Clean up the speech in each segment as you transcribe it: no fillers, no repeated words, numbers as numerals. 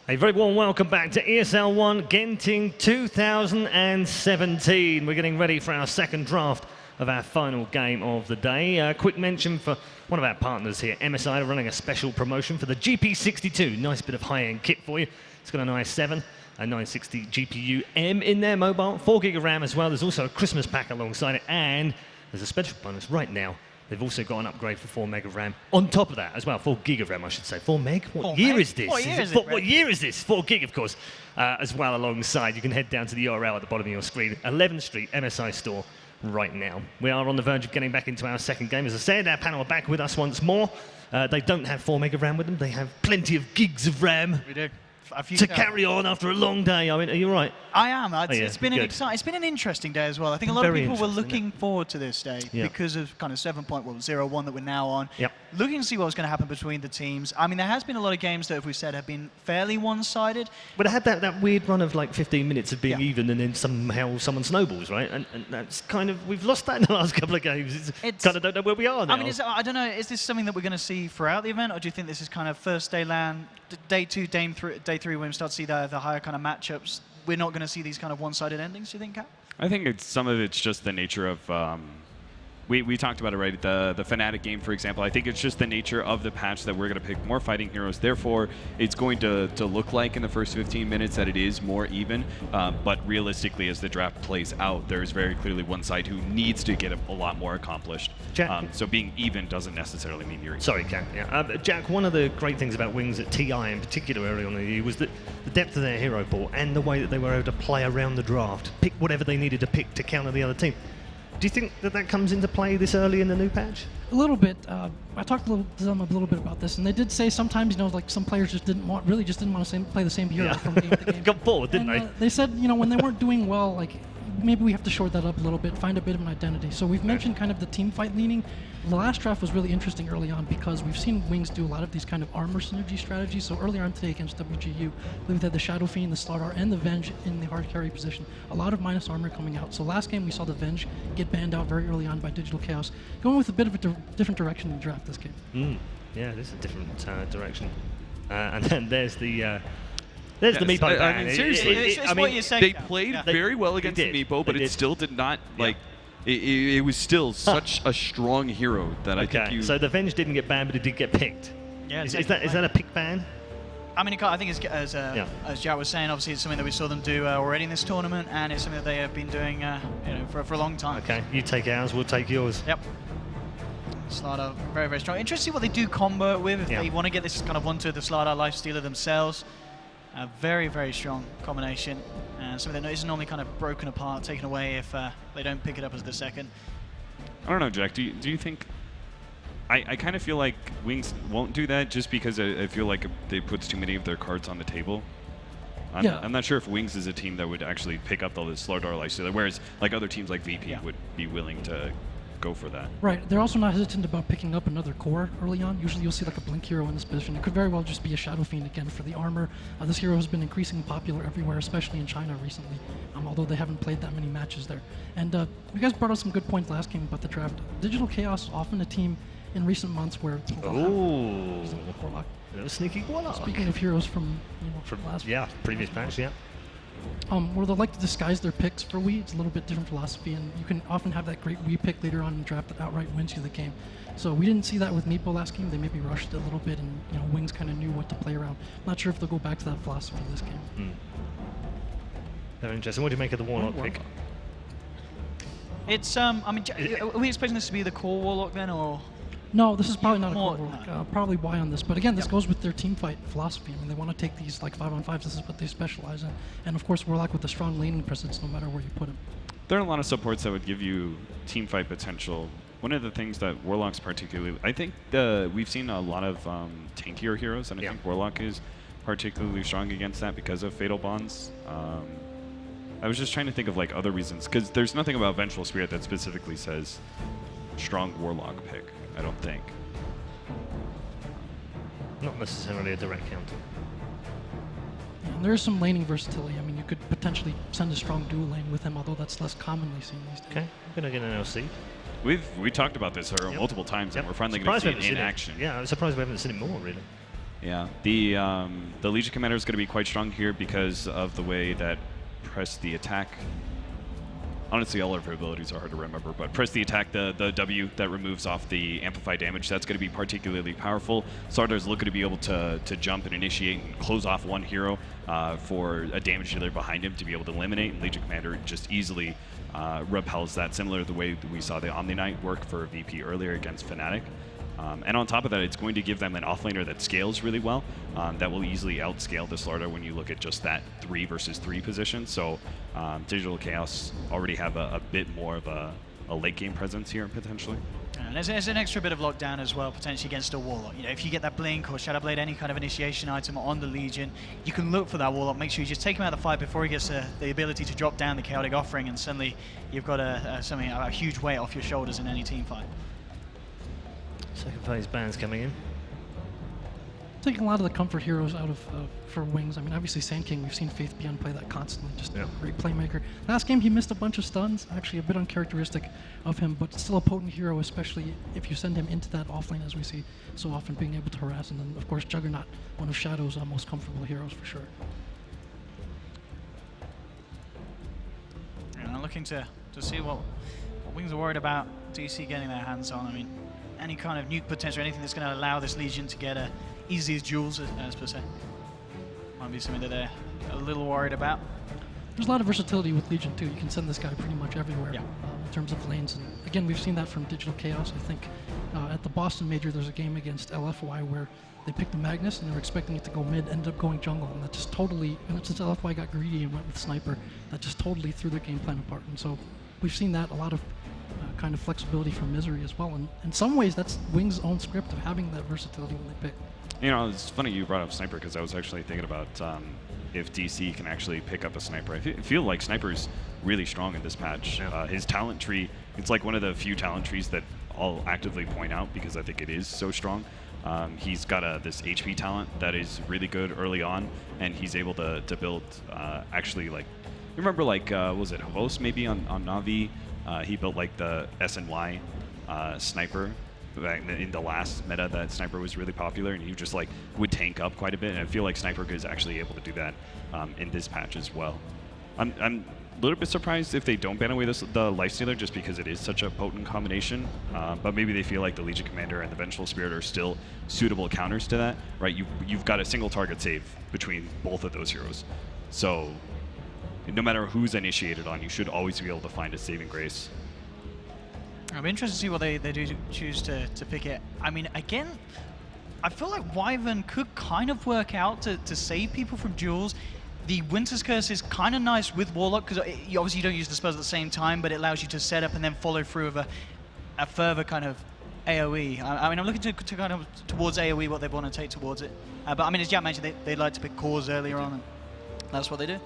A very warm welcome back to ESL One Genting 2017. We're getting ready for our second draft of our final game of the day. A quick mention for one of our partners here, MSI, running a special promotion for the GP62. Nice bit of high-end kit for you. It's got an i7, a 960 GPU M in there, mobile, 4 gig of RAM as well. There's also a Christmas pack alongside it, and there's a special bonus right now. They've also got an upgrade for 4 meg of RAM on top of that as well. 4 gig of RAM, I should say. 4 meg? What year is this? What year is this? 4 gig, of course, as well alongside. You can head down to the URL at the bottom of your screen, 11th Street MSI store right now. We are on the verge of getting back into our second game. As I said, our panel are back with us once more. They don't have 4 meg of RAM with them. They have plenty of gigs of RAM. We do. To carry on after a long day. I mean, are you right? I am. It's been an interesting day as well. I think a lot of people were looking forward to this day because of kind of 7.01 that we're now on. Yep. Looking to see what was going to happen between the teams. I mean, there has been a lot of games that, if we said, have been fairly one-sided. But it had that weird run of like 15 minutes of being even, and then somehow someone snowballs, right? And that's kind of, we've lost that in the last couple of games. It's kind of don't know where we are now. I mean, I don't know, is this something that we're going to see throughout the event, or do you think this is kind of first day LAN, day 2, day 3, when we start to see the higher kind of matchups? We're not going to see these kind of one-sided endings, do you think, Cap? I think some of it's just the nature of, we talked about it, right? The Fnatic game, for example. I think it's just the nature of the patch that we're going to pick more fighting heroes. Therefore, it's going to look like in the first 15 minutes that it is more even. But realistically, as the draft plays out, there's very clearly one side who needs to get a lot more accomplished. So being even doesn't necessarily mean you're even. Sorry, Kat. Yeah. Jack, one of the great things about Wings at TI in particular early on in the year was that the depth of their hero pool and the way that they were able to play around the draft, pick whatever they needed to pick to counter the other team. Do you think that comes into play this early in the new patch? A little bit. I talked to them a little bit about this, and they did say sometimes, like some players just didn't want to play the same hero from game to game. Got bored, didn't they? They said, when they weren't doing well, like maybe we have to shore that up a little bit, find a bit of an identity. So we've mentioned kind of the team fight leaning. The last draft was really interesting early on because we've seen Wings do a lot of these kind of armor synergy strategies. So earlier on today against WGU, we had the Shadow Fiend, the Slardar, and the Venge in the hard carry position. A lot of minus armor coming out. So last game we saw the Venge get banned out very early on by Digital Chaos, going with a bit of a different direction in the draft this game. Yeah, this is a different direction. And then there's the... There's the Meepo ban. I mean, seriously, it's what you're saying. They played very well against the Meepo, but it still did not, like, it was still such a strong hero that I think you... So the Venge didn't get banned, but it did get picked. Yeah, is that a pick ban? I mean, I think as Jack was saying, obviously it's something that we saw them do already in this tournament, and it's something that they have been doing for a long time. Okay, you take ours, we'll take yours. Yep. Slardar, very, very strong. Interesting to see what they do combo with, if they want to get this kind of onto the Slardar lifestealer themselves. A very, very strong combination. Something that isn't normally kind of broken apart, taken away if they don't pick it up as the second. I don't know, Jack. Do you think... I kind of feel like Wings won't do that just because I feel like they puts too many of their cards on the table. I'm not sure if Wings is a team that would actually pick up all this Slardar lifestealer, whereas like other teams like VP would be willing to go for that. Right. They're also not hesitant about picking up another core early on. Usually you'll see like a Blink hero in this position. It could very well just be a Shadow Fiend again for the armor. This hero has been increasingly popular everywhere, especially in China recently, although they haven't played that many matches there. And you guys brought up some good points last game about the draft. Digital Chaos, often a team in recent months where... Warlock. Sneaky Warlock. Speaking of heroes from last... Yeah, previous patch, yeah. Where they like to disguise their picks for Wii. It's a little bit different philosophy, and you can often have that great Wii pick later on in the draft that outright wins you the game. So we didn't see that with Meepo last game. They maybe rushed it a little bit, and Wings kind of knew what to play around. Not sure if they'll go back to that philosophy this game. Very interesting. What do you make of the Warlock pick? It's I mean, are we expecting this to be the core Warlock then, or? No, this is probably not a core Warlock. Probably Y on this. But again, this goes with their team fight philosophy. I mean, they want to take these like 5-on-5s. This is what they specialize in. And of course, Warlock with a strong laning presence no matter where you put him. There are a lot of supports that would give you team fight potential. One of the things that Warlock's particularly... I think we've seen a lot of tankier heroes, and I think Warlock is particularly strong against that because of Fatal Bonds. I was just trying to think of like other reasons, because there's nothing about Vengeful Spirit that specifically says strong Warlock pick. I don't think. Not necessarily a direct counter. Yeah, and there is some laning versatility. I mean, you could potentially send a strong dual lane with him, although that's less commonly seen these days. Okay, I'm going to get an LC. We talked about this multiple times, and we're finally going to see it in action. Yeah, I'm surprised we haven't seen it more, really. Yeah, the Legion Commander is going to be quite strong here because of the way that press the attack. Honestly, all of her abilities are hard to remember, but press the attack, the W that removes off the amplified damage, that's going to be particularly powerful. Sardar's looking to be able to jump and initiate and close off one hero for a damage dealer behind him to be able to eliminate, and Legion Commander just easily repels that, similar to the way that we saw the Omni Knight work for VP earlier against Fnatic. And on top of that, it's going to give them an offlaner that scales really well, that will easily outscale the Slardar when you look at just that 3 versus 3 position. So Digital Chaos already have a bit more of a late game presence here, potentially. And there's an extra bit of lockdown as well, potentially against a Warlock. You know, if you get that Blink or Shadow Blade, any kind of initiation item on the Legion, you can look for that Warlock, make sure you just take him out of the fight before he gets the ability to drop down the Chaotic Offering, and suddenly you've got a huge weight off your shoulders in any team fight. Second phase bans coming in. Taking a lot of the comfort heroes out of for Wings. I mean, obviously Sand King, we've seen Faith Beyond play that constantly, just a great playmaker. Last game he missed a bunch of stuns, actually a bit uncharacteristic of him, but still a potent hero, especially if you send him into that offlane, as we see so often, being able to harass. And then, of course, Juggernaut, one of Shadow's most comfortable heroes for sure. And I'm looking to see what Wings are worried about DC getting their hands on. I mean, any kind of nuke potential, anything that's going to allow this Legion to get easy as duels, as per se, might be something that they're a little worried about. There's a lot of versatility with Legion too. You can send this guy pretty much everywhere in terms of lanes. And again, we've seen that from Digital Chaos. I think at the Boston Major, there's a game against LFY where they picked the Magnus and they were expecting it to go mid, ended up going jungle, and that just totally, and since LFY got greedy and went with Sniper, that just totally threw their game plan apart. And so we've seen that, a lot of kind of flexibility from Misery as well. And in some ways, that's Wings' own script of having that versatility when they pick. You know, it's funny you brought up Sniper because I was actually thinking about if DC can actually pick up a Sniper. I feel like Sniper's really strong in this patch. His talent tree, it's like one of the few talent trees that I'll actively point out because I think it is so strong. He's got this HP talent that is really good early on, and he's able to build actually, like, you remember, like, was it Host maybe on Na'Vi? He built like the SNY Sniper in the last meta that Sniper was really popular, and he just like would tank up quite a bit, and I feel like Sniper is actually able to do that in this patch as well. I'm a little bit surprised if they don't ban away the Lifestealer just because it is such a potent combination, but maybe they feel like the Legion Commander and the Vengeful Spirit are still suitable counters to that, right? You've got a single target save between both of those heroes, so no matter who's initiated on, you should always be able to find a saving grace. I'll be interested to see what they do choose to pick it. I mean, again, I feel like Wyvern could kind of work out to save people from duels. The Winter's Curse is kind of nice with Warlock because obviously you don't use the spells at the same time, but it allows you to set up and then follow through with a further kind of AoE. I mean, I'm looking to kind of towards AoE what they want to take towards it. But I mean, as Jack mentioned, they like to pick cores earlier on, and that's what they do.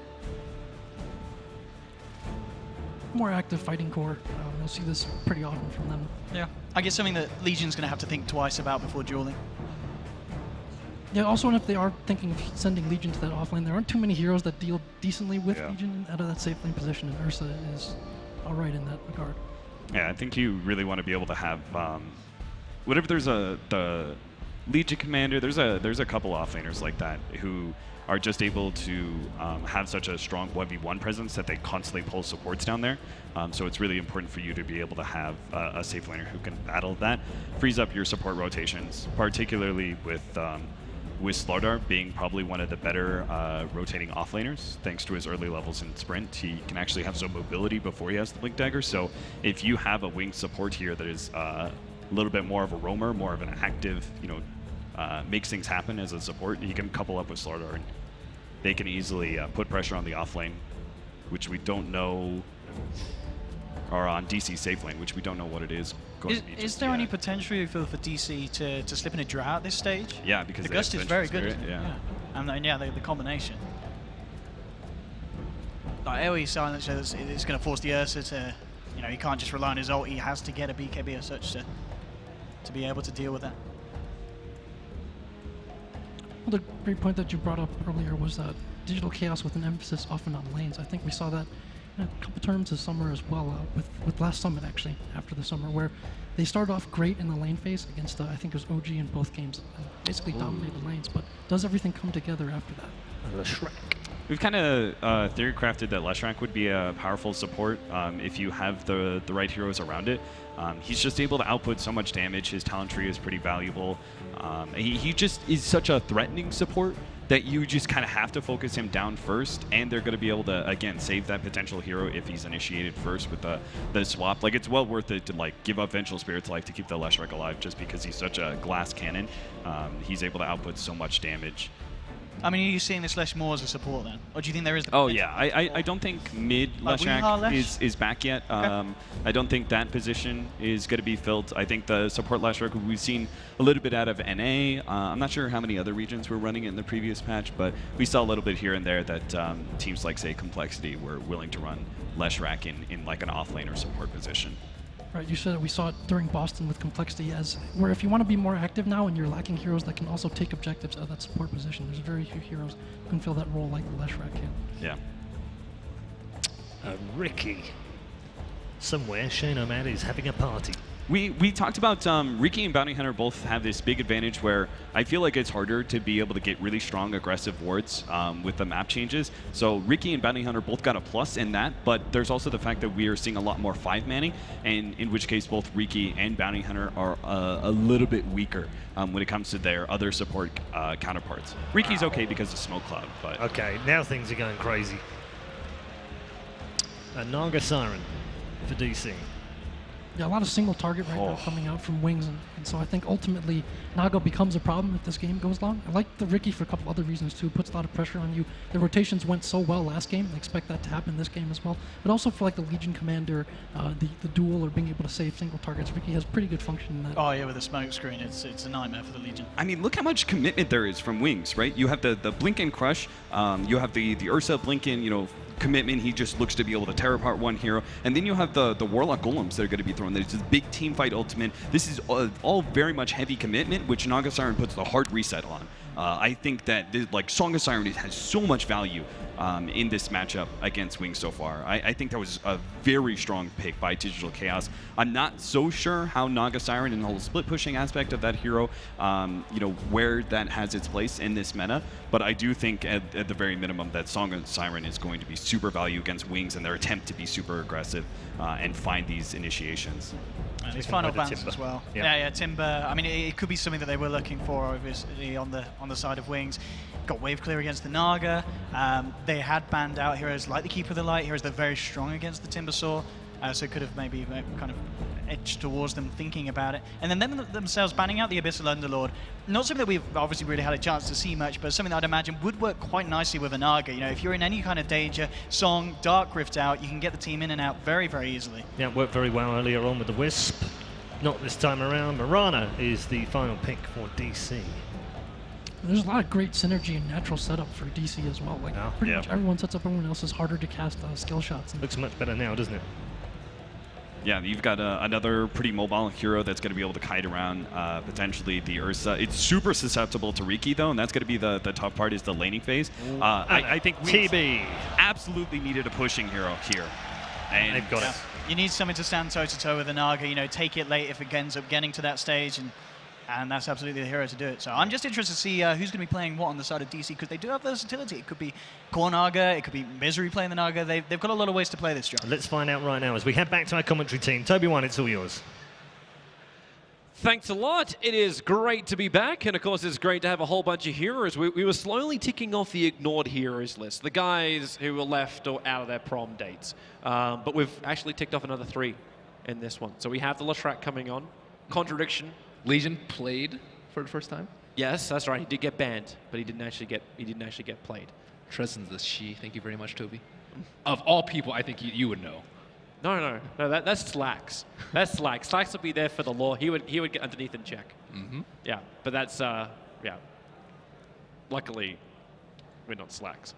More active fighting core. You'll see this pretty often from them. Yeah, I guess something that Legion's going to have to think twice about before dueling. Yeah, also, and if they are thinking of sending Legion to that offlane, there aren't too many heroes that deal decently with Legion out of that safe lane position, and Ursa is alright in that regard. Yeah, I think you really want to be able to have, whatever there's the Legion Commander, there's a couple offlaners like that who are just able to have such a strong 1v1 presence that they constantly pull supports down there. So it's really important for you to be able to have a safe laner who can battle that. Frees up your support rotations, particularly with Slardar being probably one of the better rotating offlaners. Thanks to his early levels in Sprint, he can actually have some mobility before he has the Blink Dagger. So if you have a winged support here that is a little bit more of a roamer, more of an active, makes things happen as a support, you can couple up with Slardar, and they can easily put pressure on the offlane, which we don't know, or on DC safe lane, which we don't know what it is going to be. Is there any potential for DC to slip in a drought at this stage? Yeah, because the Gust is very good. Spirit, yeah. And then, the combination. Like AoE silence is going to force the Ursa to, he can't just rely on his ult. He has to get a BKB as such to be able to deal with that. Well, the great point that you brought up earlier was that Digital Chaos with an emphasis often on lanes. I think we saw that a couple tournaments this summer as well, with last summit actually, after the summer, where they started off great in the lane phase against, I think it was OG in both games, basically dominated lanes, but does everything come together after that? We've kind of theory crafted that Leshrac would be a powerful support if you have the right heroes around it. He's just able to output so much damage. His talent tree is pretty valuable. He just is such a threatening support that you just kind of have to focus him down first, and they're going to be able to, again, save that potential hero if he's initiated first with the swap. Like, it's well worth it to, like, give up Vengeful Spirit's life to keep the Leshrac alive just because he's such a glass cannon. He's able to output so much damage. I mean, are you seeing this Lesh more as a support then? Or do you think there is the Oh, yeah. I don't think mid Leshrac is back yet. Okay. I don't think that position is going to be filled. I think the support Leshrac we've seen a little bit out of NA. I'm not sure how many other regions were running it in the previous patch, but we saw a little bit here and there that teams like, say, Complexity were willing to run Leshrac in like an offlaner support position. Right, you said we saw it during Boston with Complexity, as where if you want to be more active now and you're lacking heroes that can also take objectives out of that support position, there's very few heroes who can fill that role like the Leshrac can. Yeah. Ricky. Somewhere, Shane O'Mad is having a party. We talked about Ricky and Bounty Hunter both have this big advantage where I feel like it's harder to be able to get really strong aggressive wards with the map changes. So Ricky and Bounty Hunter both got a plus in that, but there's also the fact that we are seeing a lot more 5-manning, and in which case both Ricky and Bounty Hunter are a little bit weaker when it comes to their other support counterparts. Ricky's okay because of Smoke Cloud, but... Okay, now things are going crazy. A Naga Siren for DC. Yeah, a lot of single target right now coming out from Wings, and so I think ultimately Naga becomes a problem if this game goes long. I like the Ricky for a couple other reasons too. It puts a lot of pressure on you. The rotations went so well last game. I expect that to happen this game as well. But also for like the Legion Commander, the duel or being able to save single targets, Ricky has pretty good function in that. Oh yeah, with the smoke screen, it's a nightmare for the Legion. I mean, look how much commitment there is from Wings, right? You have the Blink and Crush, you have the Ursa Blink in, commitment. He just looks to be able to tear apart one hero, and then you have the Warlock Golems that are going to be thrown. There's this big team fight ultimate. This is all very much heavy commitment, which Naga Siren puts the hard reset on. I think that Song of Siren has so much value in this matchup against Wings so far. I think that was a very strong pick by Digital Chaos. I'm not so sure how Naga Siren and the whole split pushing aspect of that hero, where that has its place in this meta, but I do think at the very minimum that Song of Siren is going to be super value against Wings and their attempt to be super aggressive and find these initiations. And his final bounce as well. Yeah, Timber. I mean, it could be something that they were looking for, obviously, on the side of Wings. Got wave clear against the Naga. They had banned out heroes like the Keeper of the Light, heroes that are very strong against the Timber Saw, so it could have maybe kind of edged towards them thinking about it. And then them themselves banning out the Abyssal Underlord, not something that we've obviously really had a chance to see much, but something that I'd imagine would work quite nicely with a Naga. If you're in any kind of danger, Song, Dark Rift out, you can get the team in and out very, very easily. Yeah, it worked very well earlier on with the Wisp. Not this time around. Marana is the final pick for DC. There's a lot of great synergy and natural setup for DC as well. Pretty much everyone sets up everyone else's harder to cast skill shots. Looks much better now, doesn't it? Yeah, you've got another pretty mobile hero that's going to be able to kite around, potentially the Ursa. It's super susceptible to Riki, though, and that's going to be the tough part is the laning phase. I think we absolutely needed a pushing hero here. And they've got it. You need something to stand toe-to-toe with the Naga, take it late if it ends up getting to that stage, and that's absolutely the hero to do it. So I'm just interested to see who's going to be playing what on the side of DC, because they do have versatility. It could be Core Naga, it could be Misery playing the Naga. They've got a lot of ways to play this, John. Let's find out right now as we head back to our commentary team. Toby One, it's all yours. Thanks a lot. It is great to be back, and of course it's great to have a whole bunch of heroes. We were slowly ticking off the ignored heroes list, the guys who were left or out of their prom dates. But we've actually ticked off another 3 in this one. So we have the Leshrac coming on. Contradiction. Legion played for the first time? Yes, that's right. He did get banned, but he didn't actually get played. Tressen's the she. Thank you very much, Toby. Of all people, I think you would know. No, that's Slacks. That's Slacks. Slacks would be there for the lore. He would get underneath and check. Mm-hmm. Yeah, but that's yeah. Luckily, we're not Slacks.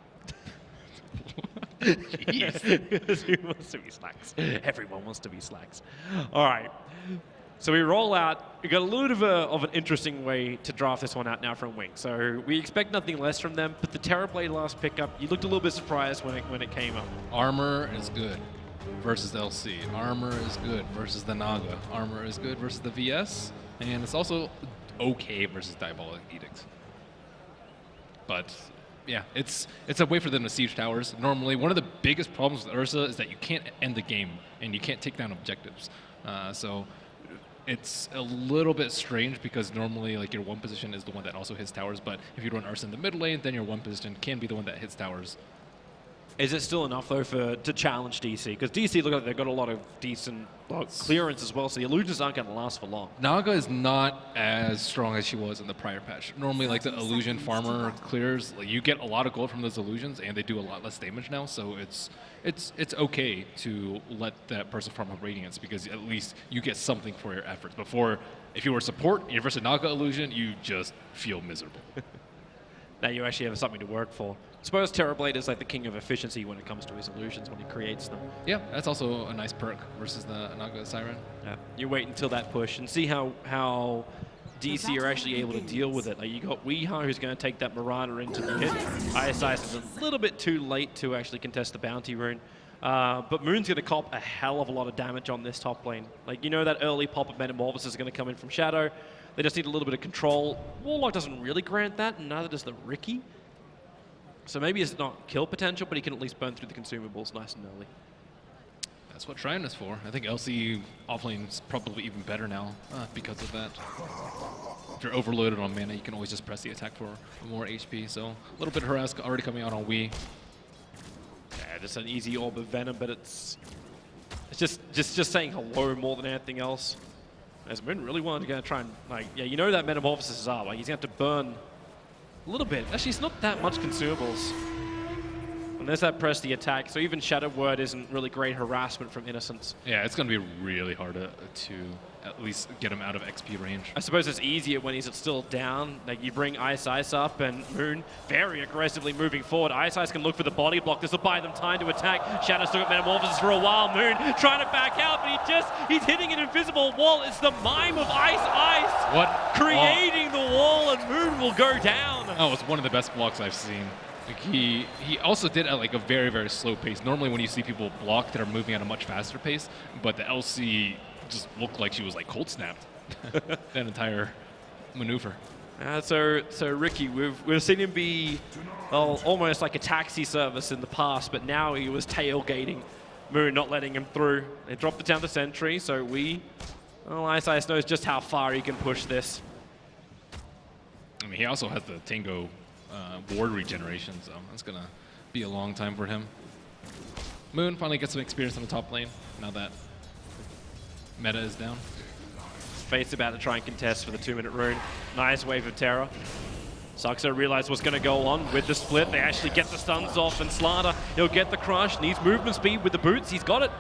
Jeez. Who wants to be Slacks? Everyone wants to be Slacks. All right. So we roll out. We got a little bit of an interesting way to draft this one out now from Wing. So we expect nothing less from them. But the Terrorblade last pickup, you looked a little bit surprised when it came up. Armor is good versus LC. Armor is good versus the Naga. Armor is good versus the VS. And it's also okay versus Diabolic Edict. But yeah, it's a way for them to siege towers. Normally, one of the biggest problems with Ursa is that you can't end the game and you can't take down objectives. So it's a little bit strange because normally like your one position is the one that also hits towers, but if you run Ursa in the mid lane, then your one position can be the one that hits towers. Is it still enough though to challenge DC? Because DC look like they've got a lot of decent clearance as well, so the illusions aren't going to last for long. Naga is not as strong as she was in the prior patch. Normally, like the illusion farmer clears, like, you get a lot of gold from those illusions, and they do a lot less damage now. So it's okay to let that person farm up radiance because at least you get something for your efforts. Before, if you were support and you're versus Naga illusion, you just feel miserable. Now you actually have something to work for. I suppose Terrorblade is like the king of efficiency when it comes to his illusions when he creates them. Yeah, that's also a nice perk versus the Naga Siren. Yeah. You wait until that push and see how DC are actually able to deal with it. Like you got Weeha who's going to take that Marana into the hit. ISI is a little bit too late to actually contest the bounty rune. But Moon's going to cop a hell of a lot of damage on this top lane. Like you know that early pop of Metamorphosis is going to come in from Shadow. They just need a little bit of control. Warlock doesn't really grant that, and neither does the Riki. So maybe it's not kill potential, but he can at least burn through the consumables nice and early. That's what Shrine is for. I think LC offlane is probably even better now because of that. If you're overloaded on mana, you can always just press the attack for more HP. So a little bit of harass already coming out on Wii. Yeah, just an easy orb of venom, but it's just saying hello more than anything else. As Moon really wanted to go try and, like, yeah, you know that Metamorphosis is up. Like, he's going to have to burn a little bit. Actually, it's not that much consumables. And there's that press the attack. So even Shadow Word isn't really great harassment from Innocence. Yeah, it's going to be really hard to at least get him out of XP range. I suppose it's easier when he's still down. Like, you bring Ice up and Moon very aggressively moving forward. Ice can look for the body block. This will buy them time to attack. Shadow's still got Metamorphosis for a while. Moon trying to back out, but he's hitting an invisible wall. It's the mime of Ice. What? Creating the wall, and Moon will go down. Oh, it's one of the best blocks I've seen. Like he also did at like a very, very slow pace. Normally when you see people block, they're moving at a much faster pace, but the LC just looked like she was like cold snapped that entire maneuver. So Riki, we've seen him be almost like a taxi service in the past, but now he was tailgating Moon, not letting him through. They dropped it down to Sentry, so Ice knows just how far he can push this. I mean, he also has the Tango ward regeneration, so that's going to be a long time for him. Moon finally gets some experience on the top lane now that meta is down. Fate's about to try and contest for the 2-minute rune. Nice wave of terror. Saxo realized what's going to go on with the split. They actually get the stuns off, and Slaughter, he'll get the crush. Needs movement speed with the boots. He's got it.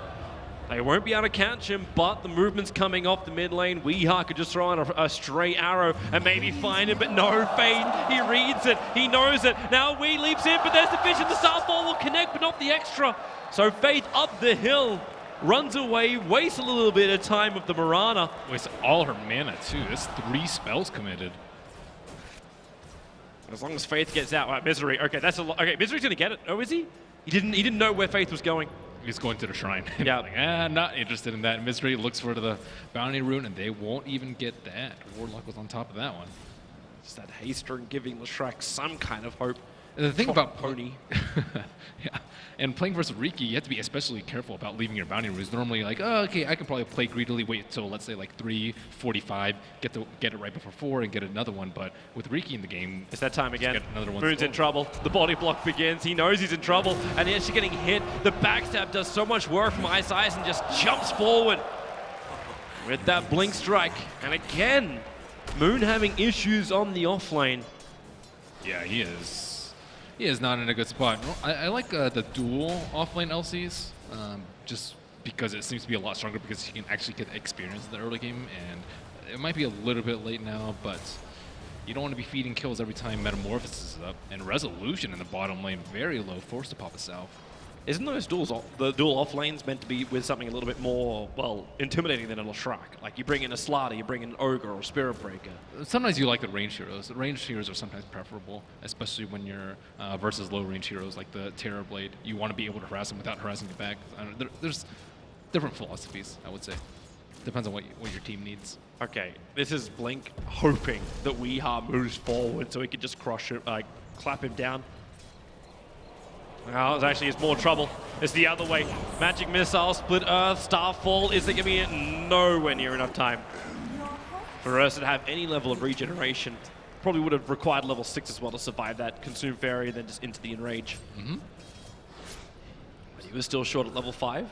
They won't be able to catch him, but the movement's coming off the mid lane. Weeha could just throw in a stray arrow and maybe find him, but no, Fade, he reads it, he knows it. Now Wee leaps in, but there's the vision. The Starfall will connect, but not the extra. So Faith up the hill, runs away, wastes a little bit of time with the Marana. Wastes all her mana too. There's 3 spells committed. As long as Faith gets out, right, Misery. Okay, that's a lot. Okay, Misery's gonna get it. Oh, is he? He didn't know where Faith was going. He's going to the shrine. Yeah. Like, not interested in that. Misery looks for the bounty rune, and they won't even get that. Warlock was on top of that one. It's that Haster giving Leshrac some kind of hope. The thing about Pony. yeah, and playing versus Riki, you have to be especially careful about leaving your bounty runes. Normally, like, oh, okay, I can probably play greedily, wait until, let's say, like 3:45, get it right before 4, and get another one. But with Riki in the game, it's that time again. Get another one. Moon's in trouble. The body block begins. He knows he's in trouble, and he's actually getting hit. The backstab does so much work from Ice and just jumps forward with that blink strike. And again, Moon having issues on the offlane. Yeah, he is. He is not in a good spot. I like the dual offlane LCs, just because it seems to be a lot stronger because you can actually get experience in the early game, and it might be a little bit late now, but you don't want to be feeding kills every time Metamorphosis is up. And Resolution in the bottom lane, very low, forced to pop a South. Isn't those the dual off lanes meant to be with something a little bit more, well, intimidating than a Leshrac? Like you bring in a Slardar, you bring in an Ogre or a Spirit Breaker. Sometimes you like the range heroes. The range heroes are sometimes preferable, especially when you're versus low range heroes like the Terror Blade. You want to be able to harass them without harassing it back. I don't know, there's different philosophies, I would say. Depends on what your team needs. Okay, this is Blink hoping that Weeha moves forward so he can just crush it, clap him down. Well, it's more trouble. It's the other way. Magic Missile, Split Earth, Starfall. Is there going to be nowhere near enough time for us to have any level of regeneration? Probably would have required level 6 as well to survive that Consume Fairy, then just into the Enrage. But he was still short at level 5.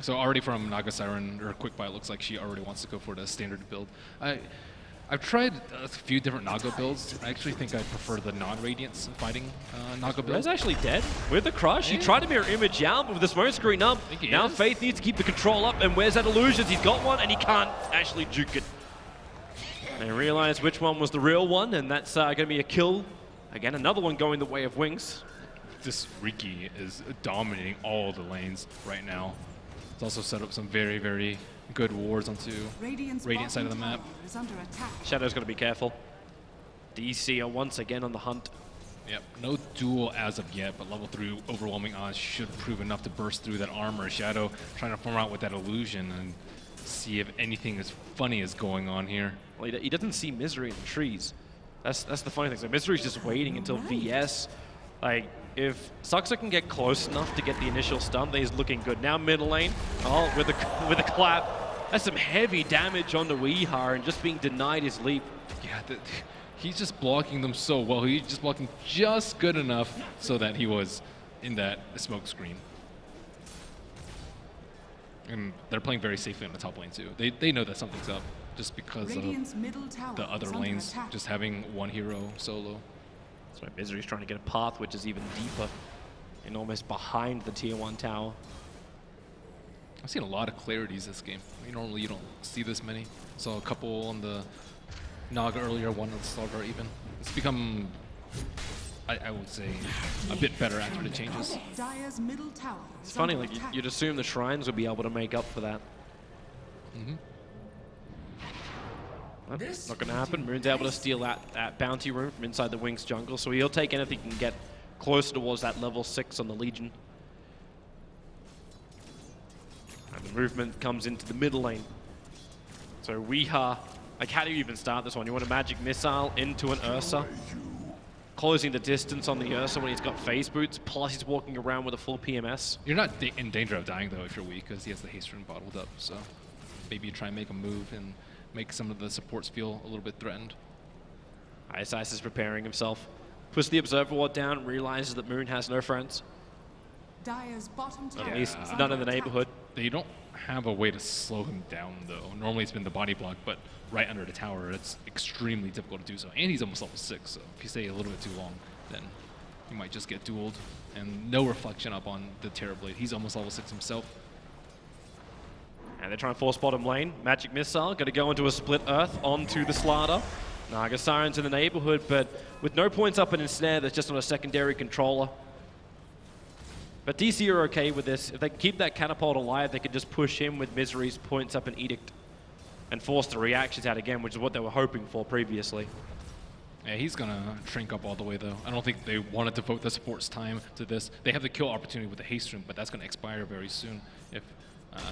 So already from Naga Siren, her Quick Bite looks like she already wants to go for the standard build. I've tried a few different Naga builds. I actually think I prefer the non-Radiance fighting Naga build. Red's actually dead with the Crush. He tried to mirror image out, but with the smoke screen up, now Faith needs to keep the control up, and where's that Illusions? He's got one, and he can't actually juke it. They realize which one was the real one, and that's going to be a kill. Again, another one going the way of Wings. This Riki is dominating all the lanes right now. It's also set up some very, very good wards onto Radiant side of the map. Shadow's got to be careful. DC are once again on the hunt. Yep, no duel as of yet, but level 3 overwhelming odds should prove enough to burst through that armor. Shadow trying to form out with that illusion and see if anything as funny is going on here. Well, he doesn't see Misery in the trees. That's the funny thing. So Misery's just waiting until VS. Like, if Suxer can get close enough to get the initial stun, then he's looking good. Now middle lane, with a clap. That's some heavy damage on the Weeha and just being denied his leap. Yeah, he's just blocking them so well. He's just blocking just good enough so that he was in that smoke screen. And they're playing very safely on the top lane too. They know that something's up just because of the other lanes just having one hero solo. So Misery's trying to get a path which is even deeper and almost behind the tier 1 tower. I've seen a lot of clarities this game. Normally you don't see this many. Saw a couple on the Naga earlier, one on the Slardar even. It's become, I would say, a bit better after the changes. It's funny, like you'd assume the Shrines would be able to make up for that. That's not going to happen. Moon's able to steal that bounty room from inside the Wings jungle, so he'll take anything he can get closer towards that level 6 on the Legion. And the movement comes into the middle lane. So Weeha, like how do you even start this one? You want a Magic Missile into an Ursa, closing the distance on the Ursa when he's got phase boots, plus he's walking around with a full PMS. You're not in danger of dying though if you're weak, because he has the haste rune bottled up, so maybe you try and make a move and make some of the supports feel a little bit threatened. Ice is preparing himself. Puts the Observer Ward down, realizes that Moon has no friends. At least none in the neighborhood. They don't have a way to slow him down though. Normally it's been the body block, but right under the tower it's extremely difficult to do so. And he's almost level 6, so if you stay a little bit too long, then you might just get dueled. And no reflection up on the Terror Blade. He's almost level 6 himself. And they're trying to force bottom lane. Magic Missile, going to go into a Split Earth onto the Slardar. Naga Siren's in the neighborhood, but with no points up and ensnare, there's just on a secondary controller. But DC are okay with this. If they can keep that catapult alive, they could just push him with Misery's points up and Edict and force the reactions out again, which is what they were hoping for previously. Yeah, he's gonna shrink up all the way though. I don't think they wanted to devote the support's time to this. They have the kill opportunity with the haste rune, but that's gonna expire very soon if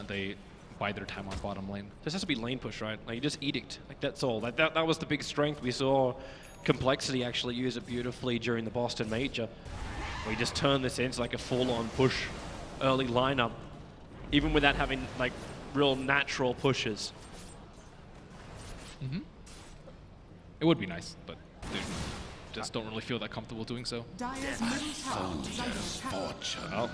they buy their time on bottom lane. This has to be lane push, right? Like you just Edict, like that's all. Like that was the big strength. We saw Complexity actually use it beautifully during the Boston Major. We just turned this into like a full-on push early lineup, even without having like real natural pushes. It would be nice, but they just don't really feel that comfortable doing so. Well,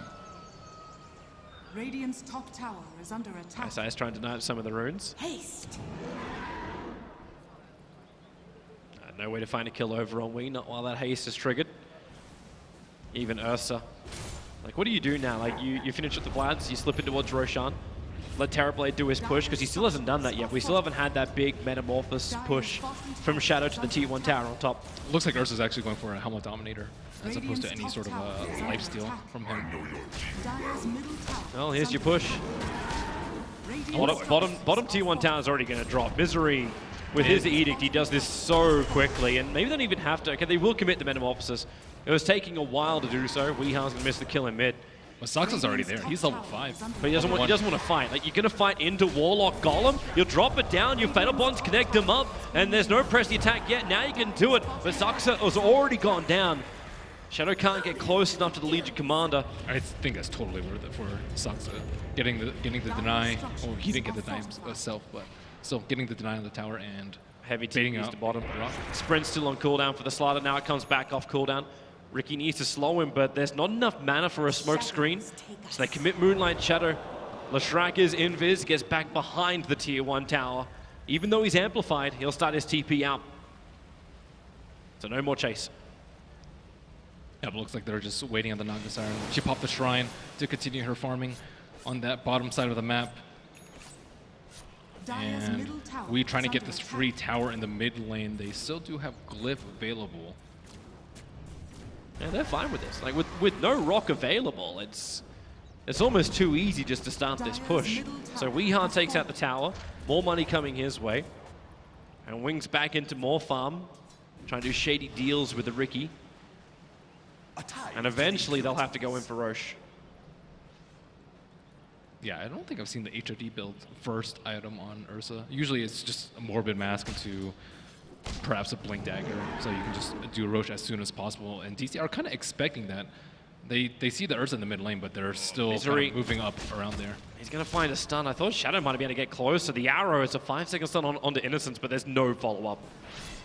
Radiant's top tower is under attack. SI's trying to deny some of the runes. Haste. No way to find a kill over on Wii, not while that haste is triggered. Even Ursa. Like, what do you do now? Like, you finish with the Vlads, you slip in towards Roshan. let Terrorblade do his push, because he still hasn't done that yet. We still haven't had that big Metamorphosis push from Shadow to the T1 tower on top. Looks like Ursa's actually going for a Helmet Dominator as opposed to any sort of lifesteal from him. Well, here's your push. Bottom T1 tower is already going to drop. Misery with his Edict, he does this so quickly, and maybe they don't even have to. Okay, they will commit the Metamorphosis. It was taking a while to do so. Weeha's going to miss the kill in mid. But Saxa's already there. He's level 5. But he doesn't want to fight. Like, you're going to fight into Warlock Golem, you'll drop it down, your Fatal Bonds connect them up, and there's no press the attack yet. Now you can do it, but Saxa has already gone down. Shadow can't get close enough to the Legion Commander. I think that's totally worth it for Saxa. Getting the deny. Well, he didn't get the deny himself, but still getting the deny on the tower and Heavy baiting TPs out to bottom. Rock. Sprint's still on cooldown for the Slider. Now it comes back off cooldown. Ricky needs to slow him, but there's not enough mana for a smoke screen. So they commit Moonlight Shadow. Lashrak is invis, gets back behind the tier 1 tower. Even though he's amplified, he'll start his TP out. So no more chase. Yeah, but looks like they're just waiting on the Naga Siren. She popped the Shrine to continue her farming on that bottom side of the map. And we trying to get this free tower in the mid lane. They still do have Glyph available. Yeah, they're fine with this. Like, with no rock available, it's almost too easy just to start this push. So Weeha takes out the tower, more money coming his way, and Wings back into more farm, trying to do shady deals with the Ricky. And eventually they'll have to go in for Roche. Yeah, I don't think I've seen the HOD build first item on Ursa. Usually it's just a Morbid Mask into perhaps a Blink Dagger, so you can just do a Roche as soon as possible. And DC are kind of expecting that. They see the Ursa in the mid lane, but they're still kind of moving up around there. He's going to find a stun. I thought Shadow might be able to get closer. The arrow is a 5-second stun onto Innocence, but there's no follow-up.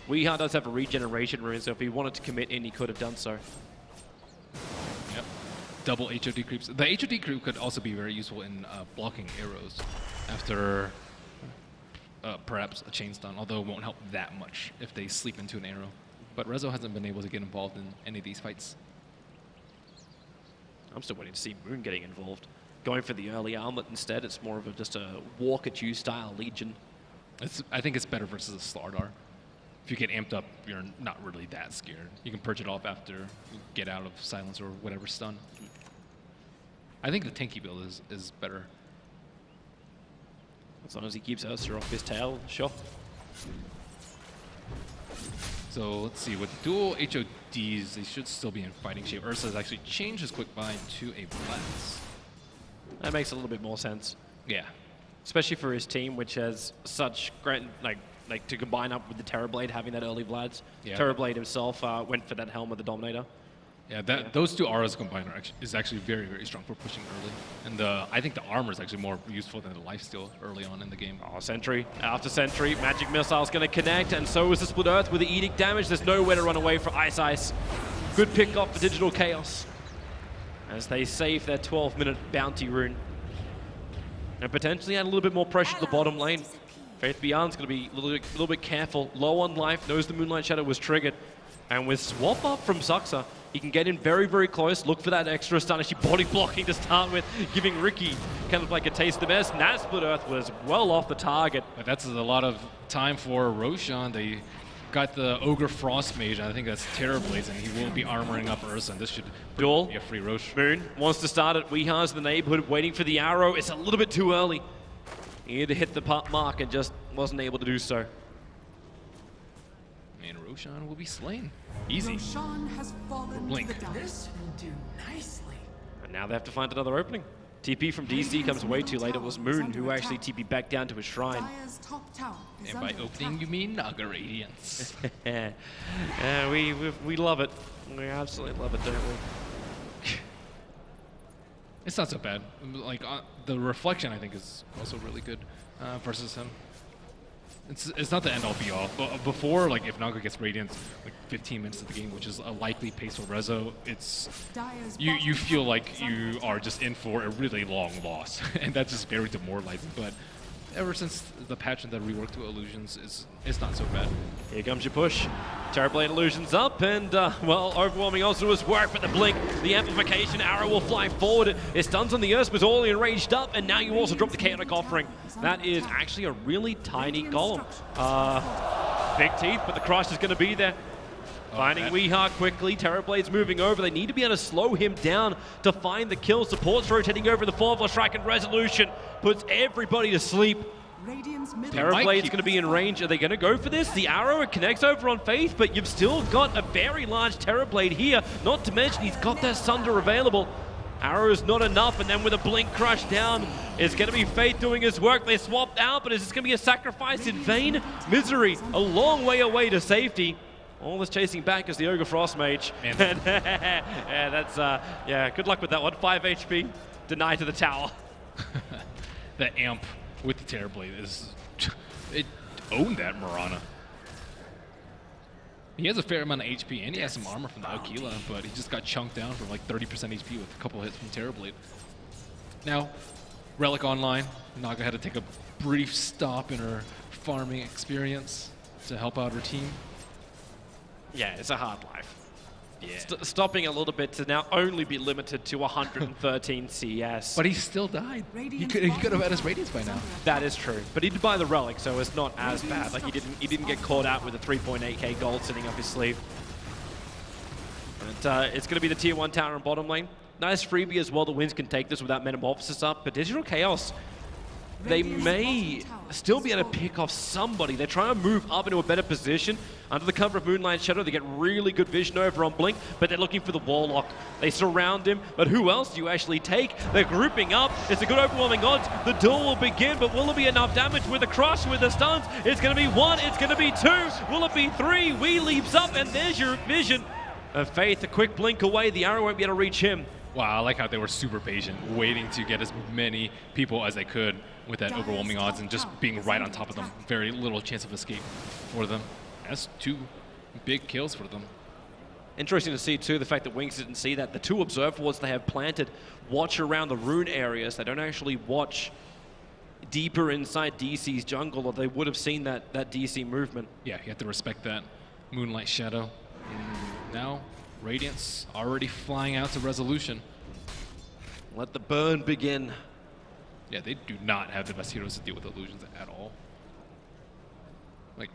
Weeha does have a regeneration rune, so if he wanted to commit in, he could have done so. Yep. Double HOD creeps. The HOD creep could also be very useful in blocking arrows after perhaps a chain stun, although it won't help that much if they sleep into an arrow. But Rezo hasn't been able to get involved in any of these fights. I'm still waiting to see Moon getting involved. Going for the early armlet instead, it's more of just a walk at you style Legion. I think it's better versus a Slardar. If you get amped up, you're not really that scared. You can purge it off after you get out of silence or whatever stun. I think the tanky build is better. As long as he keeps Ursa off his tail, sure. So let's see, with dual HODs, they should still be in fighting shape. Ursa has actually changed his quick bind to a Blast. That makes a little bit more sense. Yeah. Especially for his team, which has such great, like to combine up with the Terrorblade, having that early Vlads. Yeah. Terrorblade himself went for that helm with the Dominator. Yeah, those two auras combined is actually very, very strong for pushing early. And I think the armor is actually more useful than the lifesteal early on in the game. Oh, Sentry. After Sentry, Magic Missile's going to connect, and so is the Split Earth with the Edict damage. There's nowhere to run away for Ice. Good pick off for Digital Chaos as they save their 12-minute bounty rune. And potentially add a little bit more pressure to the bottom lane. Faith Beyond's going to be a little bit careful. Low on life, knows the Moonlight Shadow was triggered. And with swap up from Saxa, he can get in very, very close, look for that extra stun, actually body blocking to start with, giving Ricky kind of like a taste of the best. And that Split Earth was well off the target. But that's a lot of time for Roshan. They got the Ogre Frost Mage, and I think that's Terrorblades, and he will be armoring up Ursa, and this should Duel. be a free Roche. Moon wants to start it. Weeha's in the neighborhood, waiting for the arrow. It's a little bit too early. He had to hit the mark and just wasn't able to do so. And Roshan will be slain. Easy. Roshan has fallen Blink. to the dark. This will do nicely. And now they have to find another opening. TP from DC comes way too late. It was Moon who actually TP back down to his shrine. Dire's top tower is And by under opening, attack. you mean Naga Radiance. We love it. We absolutely love it, don't we? It's not so bad. Like the reflection, I think, is also really good versus him. It's not the end all be all. But before, like if Naga gets Radiance, like 15 minutes of the game, which is a likely pace for Rezo, it's Dire's you bottom feel tower like is under you attack. are just in for a really long loss, and that's just very demoralizing. But ever since the patch and the rework to illusions, it's not so bad. Here comes your push. Terrorblade illusions up, and well, overwhelming also was work, but the blink, the amplification arrow will fly forward. It stuns on the Earth, but all enraged up, and now you also drop the chaotic offering. That is actually a really tiny golem. Big teeth, but the crush is going to be there. Finding Weeha quickly, Terrorblade's moving over. They need to be able to slow him down to find the kill. Support's rotating over the forward strike, and Resolution puts everybody to sleep. Terrorblade's going to be in range. Are they going to go for this? The arrow, it connects over on Faith, but you've still got a very large Terrorblade here. Not to mention he's got that Sunder available. Arrow's not enough, and then with a blink crush down, it's going to be Faith doing his work. They swapped out, but is this going to be a sacrifice in vain? Misery, a long way away to safety. All this chasing back is the Ogre Frost Mage. And yeah, that's, yeah, good luck with that one. 5 HP, denied to the tower. The amp with the Terrorblade it owned that Mirana. He has a fair amount of HP, and he has some armor from the Aquila, but he just got chunked down from like 30% HP with a couple hits from Terrorblade. Now, Relic online, Naga had to take a brief stop in her farming experience to help out her team. Yeah, it's a hard life. Yeah. Stopping a little bit to now only be limited to 113 CS. But he still died. He could have had his radiance by now. That is true. But he did buy the relic, so it's not as bad. Like he didn't get caught out with a 3.8k gold sitting up his sleeve. But it's going to be the tier 1 tower in bottom lane. Nice freebie as well. The Winds can take this without Metamorphosis up. But Digital Chaos, they may still be able to pick off somebody. They're trying to move up into a better position. Under the cover of Moonlight Shadow, they get really good vision over on Blink, but they're looking for the Warlock. They surround him, but who else do you actually take? They're grouping up. It's a good overwhelming odds. The duel will begin, but will there be enough damage with the crush, with the stuns? It's going to be 1, it's going to be 2. Will it be 3? Wee leaps up, and there's your vision of Faith. A quick blink away. The arrow won't be able to reach him. Wow, I like how they were super patient, waiting to get as many people as they could with that overwhelming odds and just being right on top of them. Very little chance of escape for them. That's 2 big kills for them. Interesting to see too the fact that Wings didn't see that. The 2 observer wards they have planted watch around the rune areas. They don't actually watch deeper inside DC's jungle, or they would have seen that DC movement. Yeah, you have to respect that. Moonlight Shadow. And now, Radiance already flying out to Resolution. Let the burn begin. Yeah, they do not have the best heroes to deal with illusions at all. Like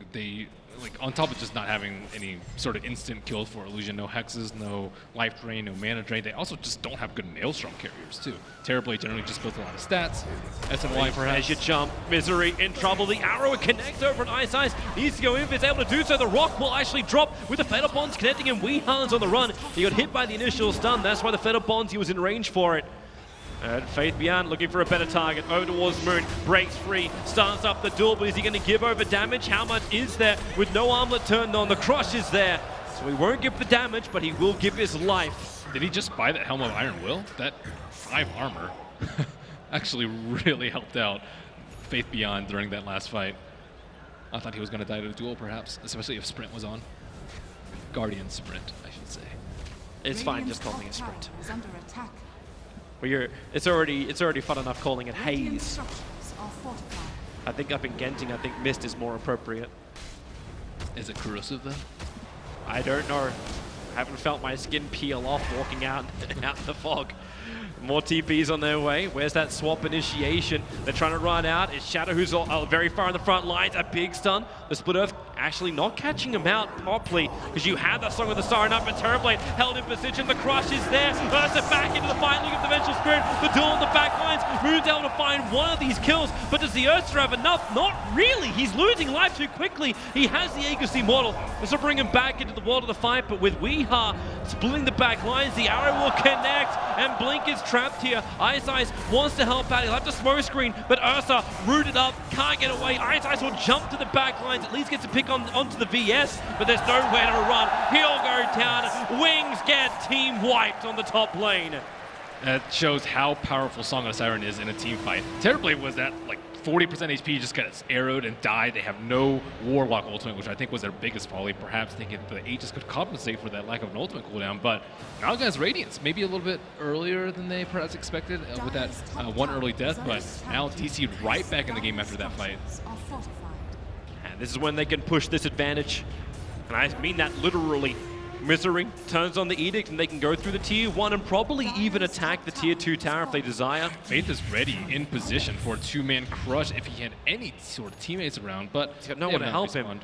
on top of just not having any sort of instant kills for illusion, no hexes, no life drain, no mana drain, they also just don't have good Maelstrom carriers too. Terrorblade generally just builds a lot of stats. SNY perhaps. As you jump, Misery in trouble. The arrow connects over an Ice Ice. Needs to go in if it's able to do so. The rock will actually drop with the Feather Bonds connecting him. Weehan's on the run. He got hit by the initial stun. That's why the Feather Bonds, he was in range for it. And Faith Beyond looking for a better target. Over towards Moon, breaks free, starts up the duel, but is he going to give over damage? How much is there with no armlet turned on? The crush is there, so he won't give the damage, but he will give his life. Did he just buy the Helm of Iron Will? That 5 armor actually really helped out Faith Beyond during that last fight. I thought he was going to die to a duel, perhaps, especially if Sprint was on. Guardian Sprint, I should say. It's fine just calling it Sprint. Is under attack. Well, it's already fun enough calling it Haze. Structures are fortified. I think up in Genting, I think Mist is more appropriate. Is it corrosive then? I don't know. I haven't felt my skin peel off walking out in the fog. More TPs on their way. Where's that swap initiation? They're trying to run out. It's Shadow who's very far in the front lines. A big stun. The Split Earth actually not catching him out properly because you had that Song of the Siren up, and Terrorblade held in position. The crush is there. Ursa back into the fight. Look at the Vengeful Spirit. The duel on the back lines. Moon's able to find one of these kills, but does the Ursa have enough? Not really. He's losing life too quickly. He has the Aegis Immortal. This will bring him back into the world of the fight, but with Weeha splitting the back lines, the arrow will connect, and Blink is trapped here. Ice Ice wants to help out. He'll have to smoke screen, but Ursa rooted up, can't get away. Ice Ice will jump to the back lines, at least gets a pick onto the VS, but there's nowhere to run. He'll go down. Wings get team wiped on the top lane. That shows how powerful Song of the Siren is in a team fight. Terrorblade was at like 40% HP just gets arrowed and died. They have no Warlock ultimate, which I think was their biggest folly, perhaps thinking the Aegis could compensate for that lack of an ultimate cooldown. But Naga's Radiance, maybe a little bit earlier than they perhaps expected with that one early death, but now DC right back in the game after that fight. And this is when they can push this advantage. And I mean that literally. Misery turns on the Edict and they can go through the tier 1 and probably even attack the tier 2 tower if they desire. Faith is ready in position for a two-man crush if he had any sort of teammates around, but he's got no one to help him.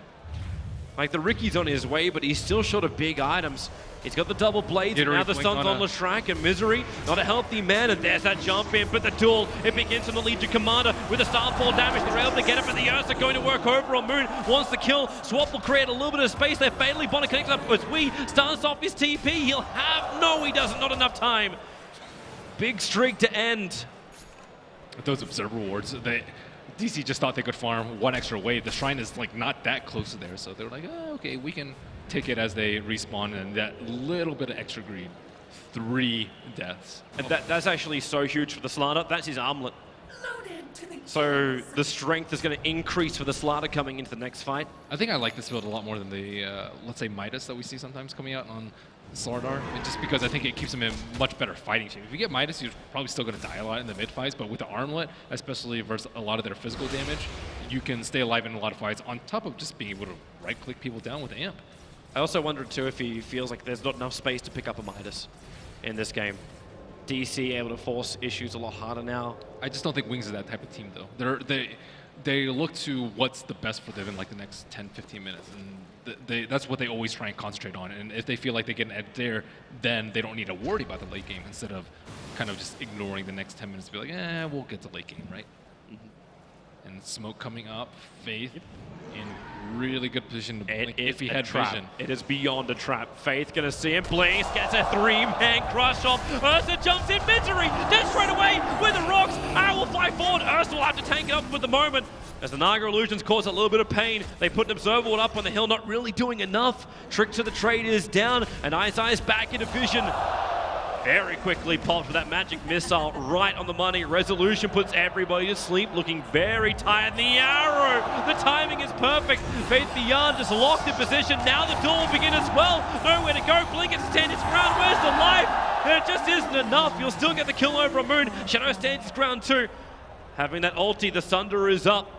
Like the Ricky's on his way, but he's still short of big items. He's got the double blades, and now the stun's on Leshrac, and Misery, not a healthy man, and there's that jump in, but the duel, it begins from the Legion Commander with the Starfall damage. They're able to get it, but the Ursa going to work over on Moon, wants to kill. Swap will create a little bit of space. They're fatally bonded, connects up with Wee, starts off his TP. He'll have, no he doesn't, not enough time. Big streak to end. Those observer wards, DC just thought they could farm one extra wave. The shrine is like not that close to there, so they were like, oh, okay, we can take it as they respawn, and that little bit of extra greed. 3 deaths. And that's actually so huge for the Slardar. That's his armlet. So the strength is going to increase for the Slardar coming into the next fight. I think I like this build a lot more than the, let's say, Midas that we see sometimes coming out on Slardar, just because I think it keeps him in much better fighting shape. If you get Midas, you're probably still going to die a lot in the mid fights, but with the armlet, especially versus a lot of their physical damage, you can stay alive in a lot of fights on top of just being able to right-click people down with Amp. I also wondered too if he feels like there's not enough space to pick up a Midas in this game. DC able to force issues a lot harder now. I just don't think Wings is that type of team, though. They look to what's the best for them in like the next 10, 15 minutes, and that's what they always try and concentrate on. And if they feel like they get an edge there, then they don't need to worry about the late game instead of kind of just ignoring the next 10 minutes to be like, we'll get to late game, right? And Smoke coming up, Faith in really good position to blink if he had vision. It is beyond a trap. Faith gonna see him. Blinks gets a 3-man crush off. Ursa jumps in. Misery dead straight away with the rocks. I will fly forward. Ursa will have to tank it up for the moment. As the Naga illusions cause a little bit of pain, they put an observer ward up on the hill, not really doing enough. Trick to the trade is down, and Ice back into vision. Very quickly popped for that magic missile right on the money. Resolution puts everybody to sleep, looking very tired. The arrow, the timing is perfect. Faith Beyond just locked in position. Now the duel will begin as well. Nowhere to go. Blink and stand his ground. Where's the life? It just isn't enough. You'll still get the kill over on Moon. Shadow stands his ground too. Having that ulti, the Sunder is up.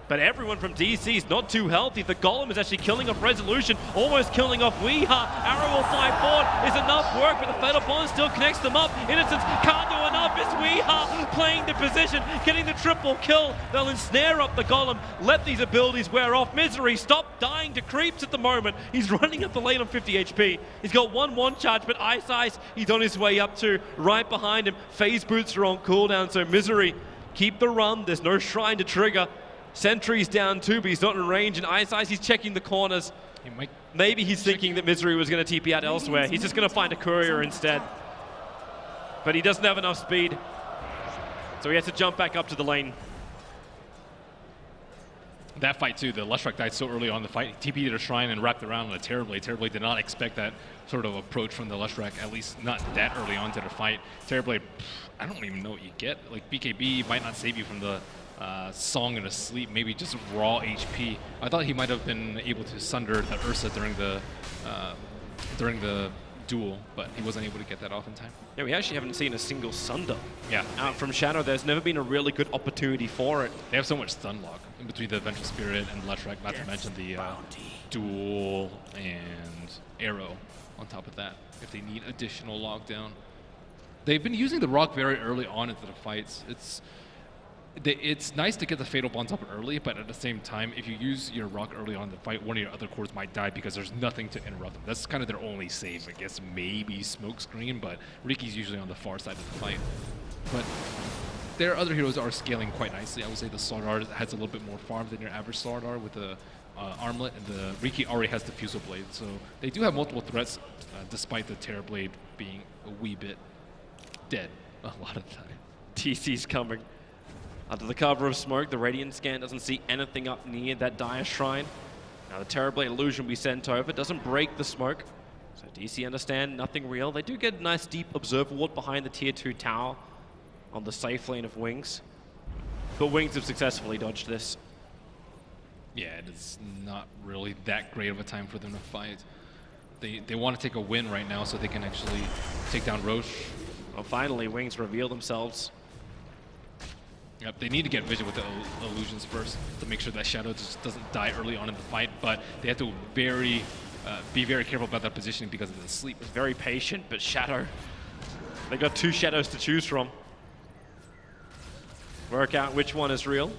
But everyone from DC is not too healthy. The Golem is actually killing off Resolution, almost killing off Weeha. Arrow will fly forward. Is enough work, but the Fatal Bond still connects them up. Innocence can't do enough. It's Weeha playing the position, getting the triple kill. They'll ensnare up the Golem, let these abilities wear off. Misery, stop dying to creeps at the moment. He's running up the lane on 50 HP. He's got one charge, but Ice, he's on his way up to right behind him. Phase boots are on cooldown, so Misery, keep the run. There's no shrine to trigger. Sentry's down too, but he's not in range, and Ice, he's checking the corners. Maybe he's thinking that Misery was going to TP out elsewhere. He's just going to find a courier instead. But he doesn't have enough speed, so he has to jump back up to the lane. That fight too, the Leshrac died so early on in the fight. He TP'd a shrine and wrapped around on a Terrorblade. Terrorblade did not expect that sort of approach from the Leshrac, at least not that early on to the fight. Terrorblade, I don't even know what you get. Like BKB might not save you from the Song and a sleep, maybe just raw HP. I thought he might have been able to sunder the Ursa during the duel, but he wasn't able to get that off in time. Yeah, we actually haven't seen a single Sunder. Yeah. Out from Shadow, there's never been a really good opportunity for it. They have so much stun lock in between the Vengeful Spirit and Leshrac, not to mention the duel and arrow on top of that, if they need additional lockdown. They've been using the rock very early on into the fights. It's nice to get the Fatal Bonds up early, but at the same time, if you use your rock early on in the fight, one of your other cores might die because there's nothing to interrupt them. That's kind of their only save, I guess, maybe Smokescreen, but Ricky's usually on the far side of the fight. But their other heroes are scaling quite nicely. I would say the Slardar has a little bit more farm than your average Slardar with the armlet, and the Ricky already has the Fusel Blade, so they do have multiple threats, despite the Terrorblade being a wee bit dead a lot of the time. TC's coming. Under the cover of smoke, the Radiant scan doesn't see anything up near that dire shrine. Now the Terrorblade illusion we sent over doesn't break the smoke. So DC understand nothing real. They do get a nice deep observer ward behind the tier 2 tower on the safe lane of Wings. but Wings have successfully dodged this. Yeah, it's not really that great of a time for them to fight. They want to take a win right now so they can actually take down Roche. Well, finally, Wings reveal themselves. Yep, they need to get vision with the illusions first to make sure that Shadow just doesn't die early on in the fight, but they have to be very careful about that positioning because of the sleep. Very patient, but Shadow. They got 2 Shadows to choose from. Work out which one is real.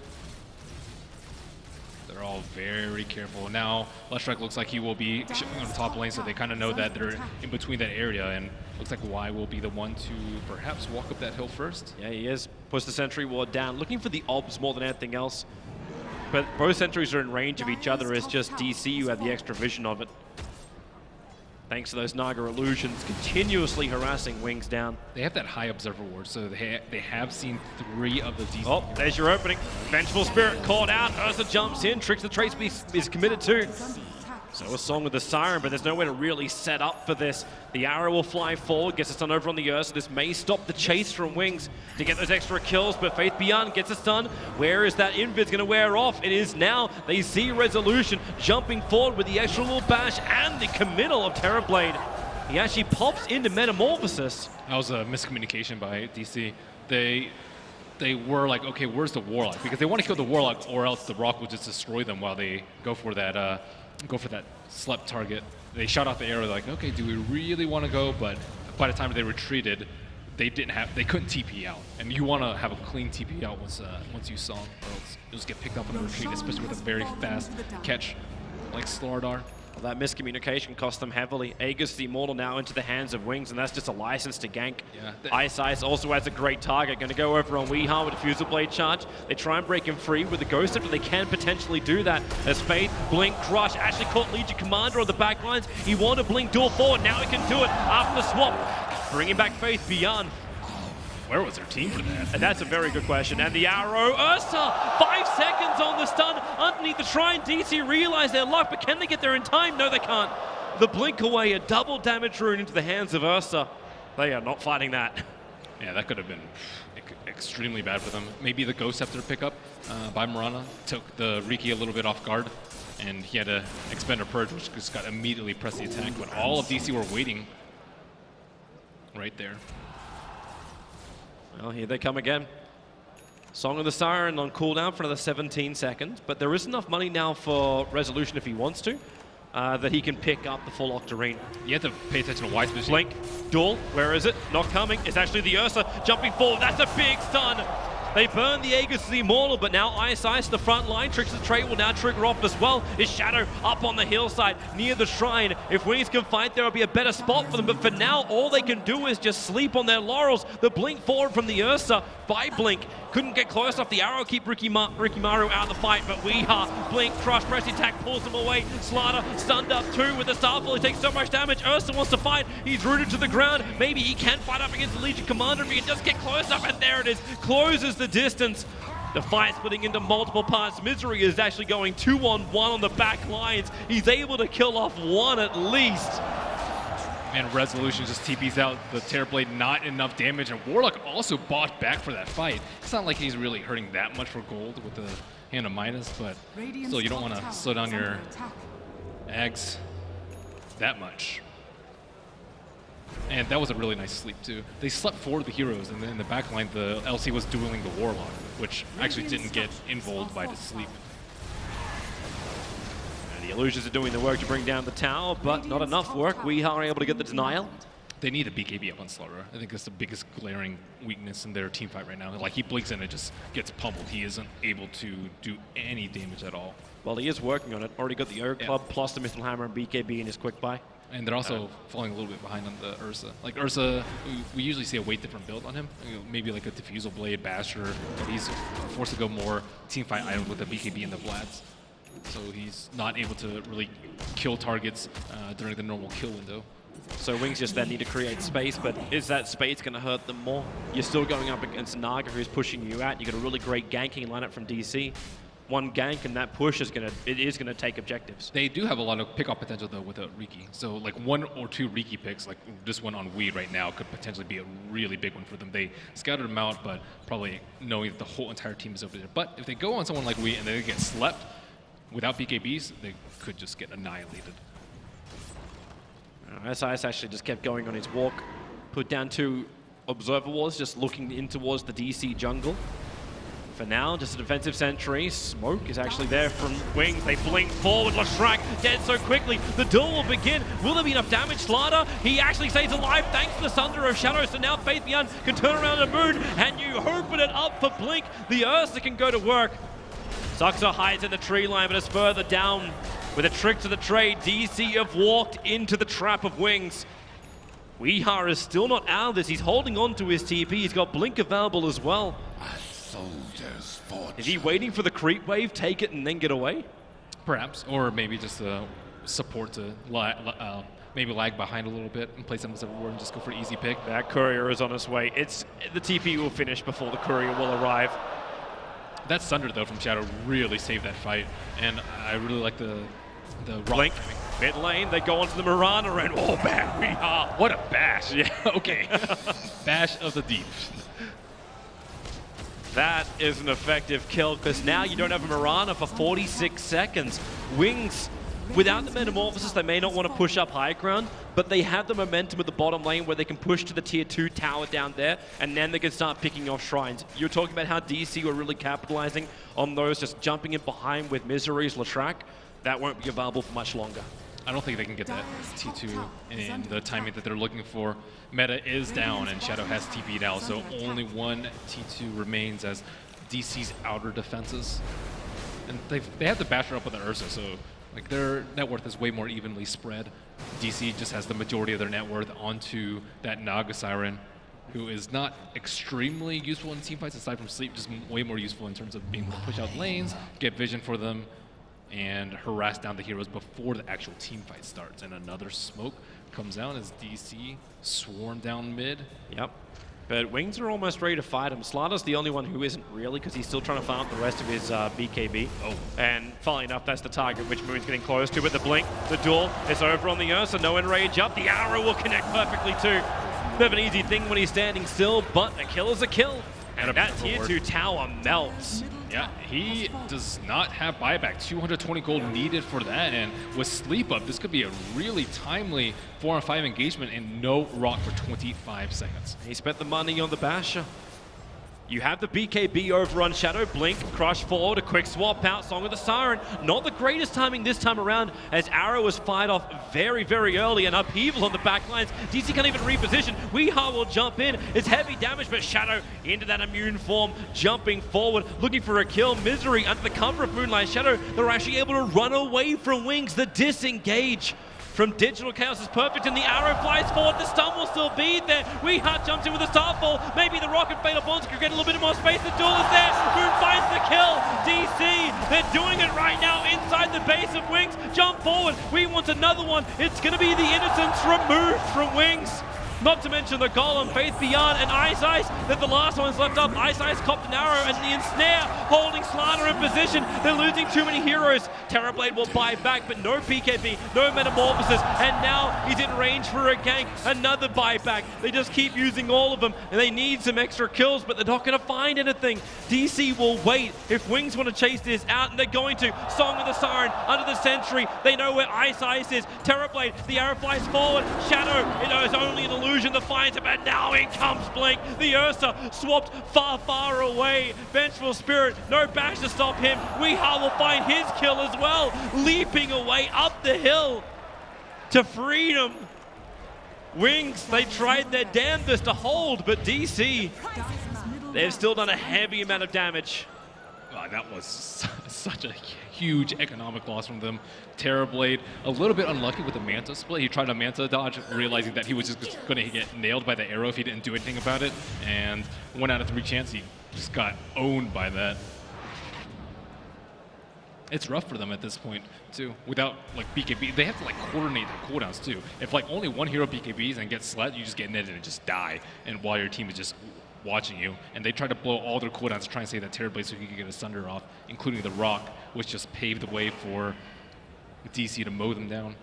They're all very careful. Now, Lustrike looks like he will be on the top lane, so they kind of know that they're in between that area, and looks like Y will be the one to perhaps walk up that hill first. Yeah, he is. Puts the sentry ward down, looking for the obs more than anything else. But both sentries are in range of each other. It's just DC who have the extra vision of it. Thanks to those Naga illusions continuously harassing Wings down. They have that high observer ward, so they have seen 3 of the DC. Oh, there's your opening. Vengeful Spirit caught out. Ursa jumps in. Tricks the Trace is committed to. So a Song of the Siren, but there's nowhere to really set up for this. The arrow will fly forward, gets a stun over on the Ursa. This may stop the chase from Wings to get those extra kills, but Faith Beyond gets a stun. Where is that Invid's going to wear off? It is now. They see Resolution jumping forward with the extra little bash and the committal of Terrorblade. He actually pops into Metamorphosis. That was a miscommunication by DC. They were like, okay, where's the Warlock? Because they want to kill the Warlock, or else the Rock will just destroy them while they go for that slept target. They shot out the arrow like, okay, do we really want to go? But by the time they retreated, they couldn't TP out. And you want to have a clean TP out once you Song, or else you'll just get picked up in the retreat, especially with a very fast catch like Slardar. Well, that miscommunication cost them heavily. Aegis the Immortal now into the hands of Wings, and that's just a license to gank. Yeah. Ice also has a great target. Going to go over on Weeha with a Fusel Blade charge. They try and break him free with the Ghost Scepter. They can potentially do that. As Faith, Blink, Crush, actually caught Legion Commander on the back lines. He wanted to Blink duel forward. Now he can do it after the swap. Bringing back Faith Beyond. Where was their team for that? And that's a very good question. And the arrow, Ursa, 5 seconds on the stun underneath the shrine. DC realize their luck, but can they get there in time? No, they can't. The blink away, a double damage rune into the hands of Ursa. They are not fighting that. Yeah, that could have been extremely bad for them. Maybe the Ghost Scepter pickup by Mirana took the Riki a little bit off guard, and he had to expend a Purge, which just got immediately press the attack when all of DC were waiting right there. Well, here they come again. Song of the Siren on cooldown for another 17 seconds, but there is enough money now for Resolution if he wants to, that he can pick up the full Octarine. You have to pay attention to White's position. Blink, duel, where is it? Not coming. It's actually the Ursa jumping forward. That's a big stun. They burn the Aegis to the Immortal, but now Ice to the front line. Tricks the Trait will now trigger off as well. His Shadow up on the hillside near the shrine. If Wings can fight, there will be a better spot for them, but for now, all they can do is just sleep on their laurels. The Blink forward from the Ursa by Blink. Couldn't get close enough. The arrow keep Ricky Maru out of the fight, but Weeha, Blink, Crush, press the attack, pulls him away. Slaughter stunned up too with the Starfall. He takes so much damage. Ursa wants to fight. He's rooted to the ground. Maybe he can fight up against the Legion Commander if he can just get close up, and there it is. Closes the distance. The fight splitting into multiple parts. Misery is actually going 2-on-1 on the back lines. He's able to kill off one at least. And Resolution just TPs out the Terrorblade, not enough damage, and Warlock also bought back for that fight. It's not like he's really hurting that much for gold with the Hand of Midas, but still, you don't want to slow down your Ags that much. And that was a really nice sleep too. They slept forward the heroes, and then in the back line, the LC was dueling the Warlock, which actually didn't get involved by the sleep. The illusions are doing the work to bring down the tower, but not enough work. We are able to get the denial. They need a BKB up on Slaughter. I think that's the biggest glaring weakness in their team fight right now. Like, he blinks and it just gets pummeled. He isn't able to do any damage at all. Well, he is working on it. Already got the Erg Club plus the Mithril Hammer and BKB in his quick buy. And they're also falling a little bit behind on the Ursa. Like, Ursa, we usually see a way different build on him. Maybe like a Diffusal Blade, Basher, but he's forced to go more team fight items with the BKB and the Vlads. So he's not able to really kill targets during the normal kill window. So Wings just then need to create space, but is that space going to hurt them more? You're still going up against Naga, who's pushing you out. You got a really great ganking lineup from DC. one gank, and that push is gonna take objectives. They do have a lot of pick-off potential though with a Riki. So like 1 or 2 Riki picks, like this one on Wii right now, could potentially be a really big one for them. They scouted them out, but probably knowing that the whole entire team is over there. But if they go on someone like Wii and they get slept without BKBs, they could just get annihilated. SIS actually just kept going on his walk. Put down 2 observer walls, just looking in towards the DC jungle. For now, just a defensive sentry. Smoke is actually there from Wings. They blink forward. Lashrak dead so quickly. The duel will begin. Will there be enough damage? Slider, he actually stays alive thanks to the Sunder of Shadow. So now Faith Beyond can turn around and move, and you open it up for Blink. The Ursa can go to work. Zuxa hides in the tree line, but is further down. With a trick to the trade, DC have walked into the trap of Wings. Weehar is still not out of this. He's holding on to his TP. He's got Blink available as well. Is he waiting for the creep wave, take it, and then get away? Perhaps, or maybe just support to maybe lag behind a little bit and play some observer and just go for an easy pick. That courier is on his way. The TP will finish before the courier will arrive. That Sunder though from Shadow really saved that fight, and I really like the Blink. Mid lane, they go onto the Mirana, and oh man, Weehar. What a bash! Yeah, okay. Bash of the deep. That is an effective kill, because now you don't have a Mirana for 46 seconds. Wings, without the Metamorphosis, they may not want to push up high ground, but they have the momentum at the bottom lane where they can push to the tier 2 tower down there, and then they can start picking off shrines. You're talking about how DC were really capitalizing on those, just jumping in behind with Misery's Lashrak. That won't be available for much longer. I don't think they can get that T2 in the timing that they're looking for. Meta is down and Shadow has TP'd out, so only 1 T2 remains as DC's outer defenses. And they have the Basher up with the Ursa, so like their net worth is way more evenly spread. DC just has the majority of their net worth onto that Naga Siren, who is not extremely useful in teamfights aside from sleep, just way more useful in terms of being able to push out lanes, get vision for them, and harass down the heroes before the actual team fight starts. And another smoke comes out as DC swarm down mid. Yep. But Wings are almost ready to fight him. Slider's the only one who isn't really, because he's still trying to farm up the rest of his BKB. Oh. And funnily enough, that's the target which Moon's getting close to. But the blink, the duel is over on the Ursa. No enrage up. The arrow will connect perfectly too. Bit of an easy thing when he's standing still, but a kill is a kill. And that tier 2 tower melts. Yeah, he does not have buyback. 220 gold needed for that, and with sleep up, this could be a really timely 4-on-5 engagement and no rock for 25 seconds. He spent the money on the Basher. You have the BKB over on Shadow. Blink, crush forward, a quick swap out, Song of the Siren. Not the greatest timing this time around, as Arrow was fired off very, very early, and upheaval on the back lines. DC can't even reposition. Weehar will jump in. It's heavy damage, but Shadow into that immune form, jumping forward, looking for a kill. Misery under the cover of Moonlight Shadow. They're actually able to run away from Wings. The disengage from Digital Chaos is perfect, and the arrow flies forward. The stun will still be there. Weehar jumps in with a Starfall. Maybe the Rocket Fatal Bonds could get a little bit more space. The duel is there. Moon finds the kill. DC, they're doing it right now inside the base of Wings. Jump forward. We want another one. It's going to be the Innocence removed from Wings. Not to mention the Golem, Faith Beyond, and Ice. That the last one's left up. Ice copped an arrow, and the ensnare holding Slider in position. They're losing too many heroes. Terrorblade will buy back, but no PKB, no Metamorphosis, and now he's in range for a gank. Another buyback. They just keep using all of them, and they need some extra kills, but they're not going to find anything. DC will wait if Wings want to chase this out, and they're going to. Song of the Siren under the Sentry. They know where Ice is. Terrorblade, the arrow flies forward. Shadow, it is only an illusion. The finds him, and now in comes Blink. The Ursa swapped far, far away. Vengeful Spirit, no bash to stop him. Weehar will find his kill as well, leaping away up the hill to freedom. Wings, they tried their damnedest to hold, but DC, they've still done a heavy amount of damage. Oh, that was such a huge economic loss from them. Terrorblade, a little bit unlucky with the Manta split. He tried a Manta dodge, realizing that he was just going to get nailed by the arrow if he didn't do anything about it. And 1 out of 3 chance, he just got owned by that. It's rough for them at this point, too. Without, like, BKB, they have to, like, coordinate their cooldowns, too. If, like, only one hero BKBs and gets slat, you just get netted and just die. And while your team is just watching you, and they tried to blow all their cooldowns to try and save that Terrorblade so he could get a Sunder off, including the Rock, which just paved the way for DC to mow them down.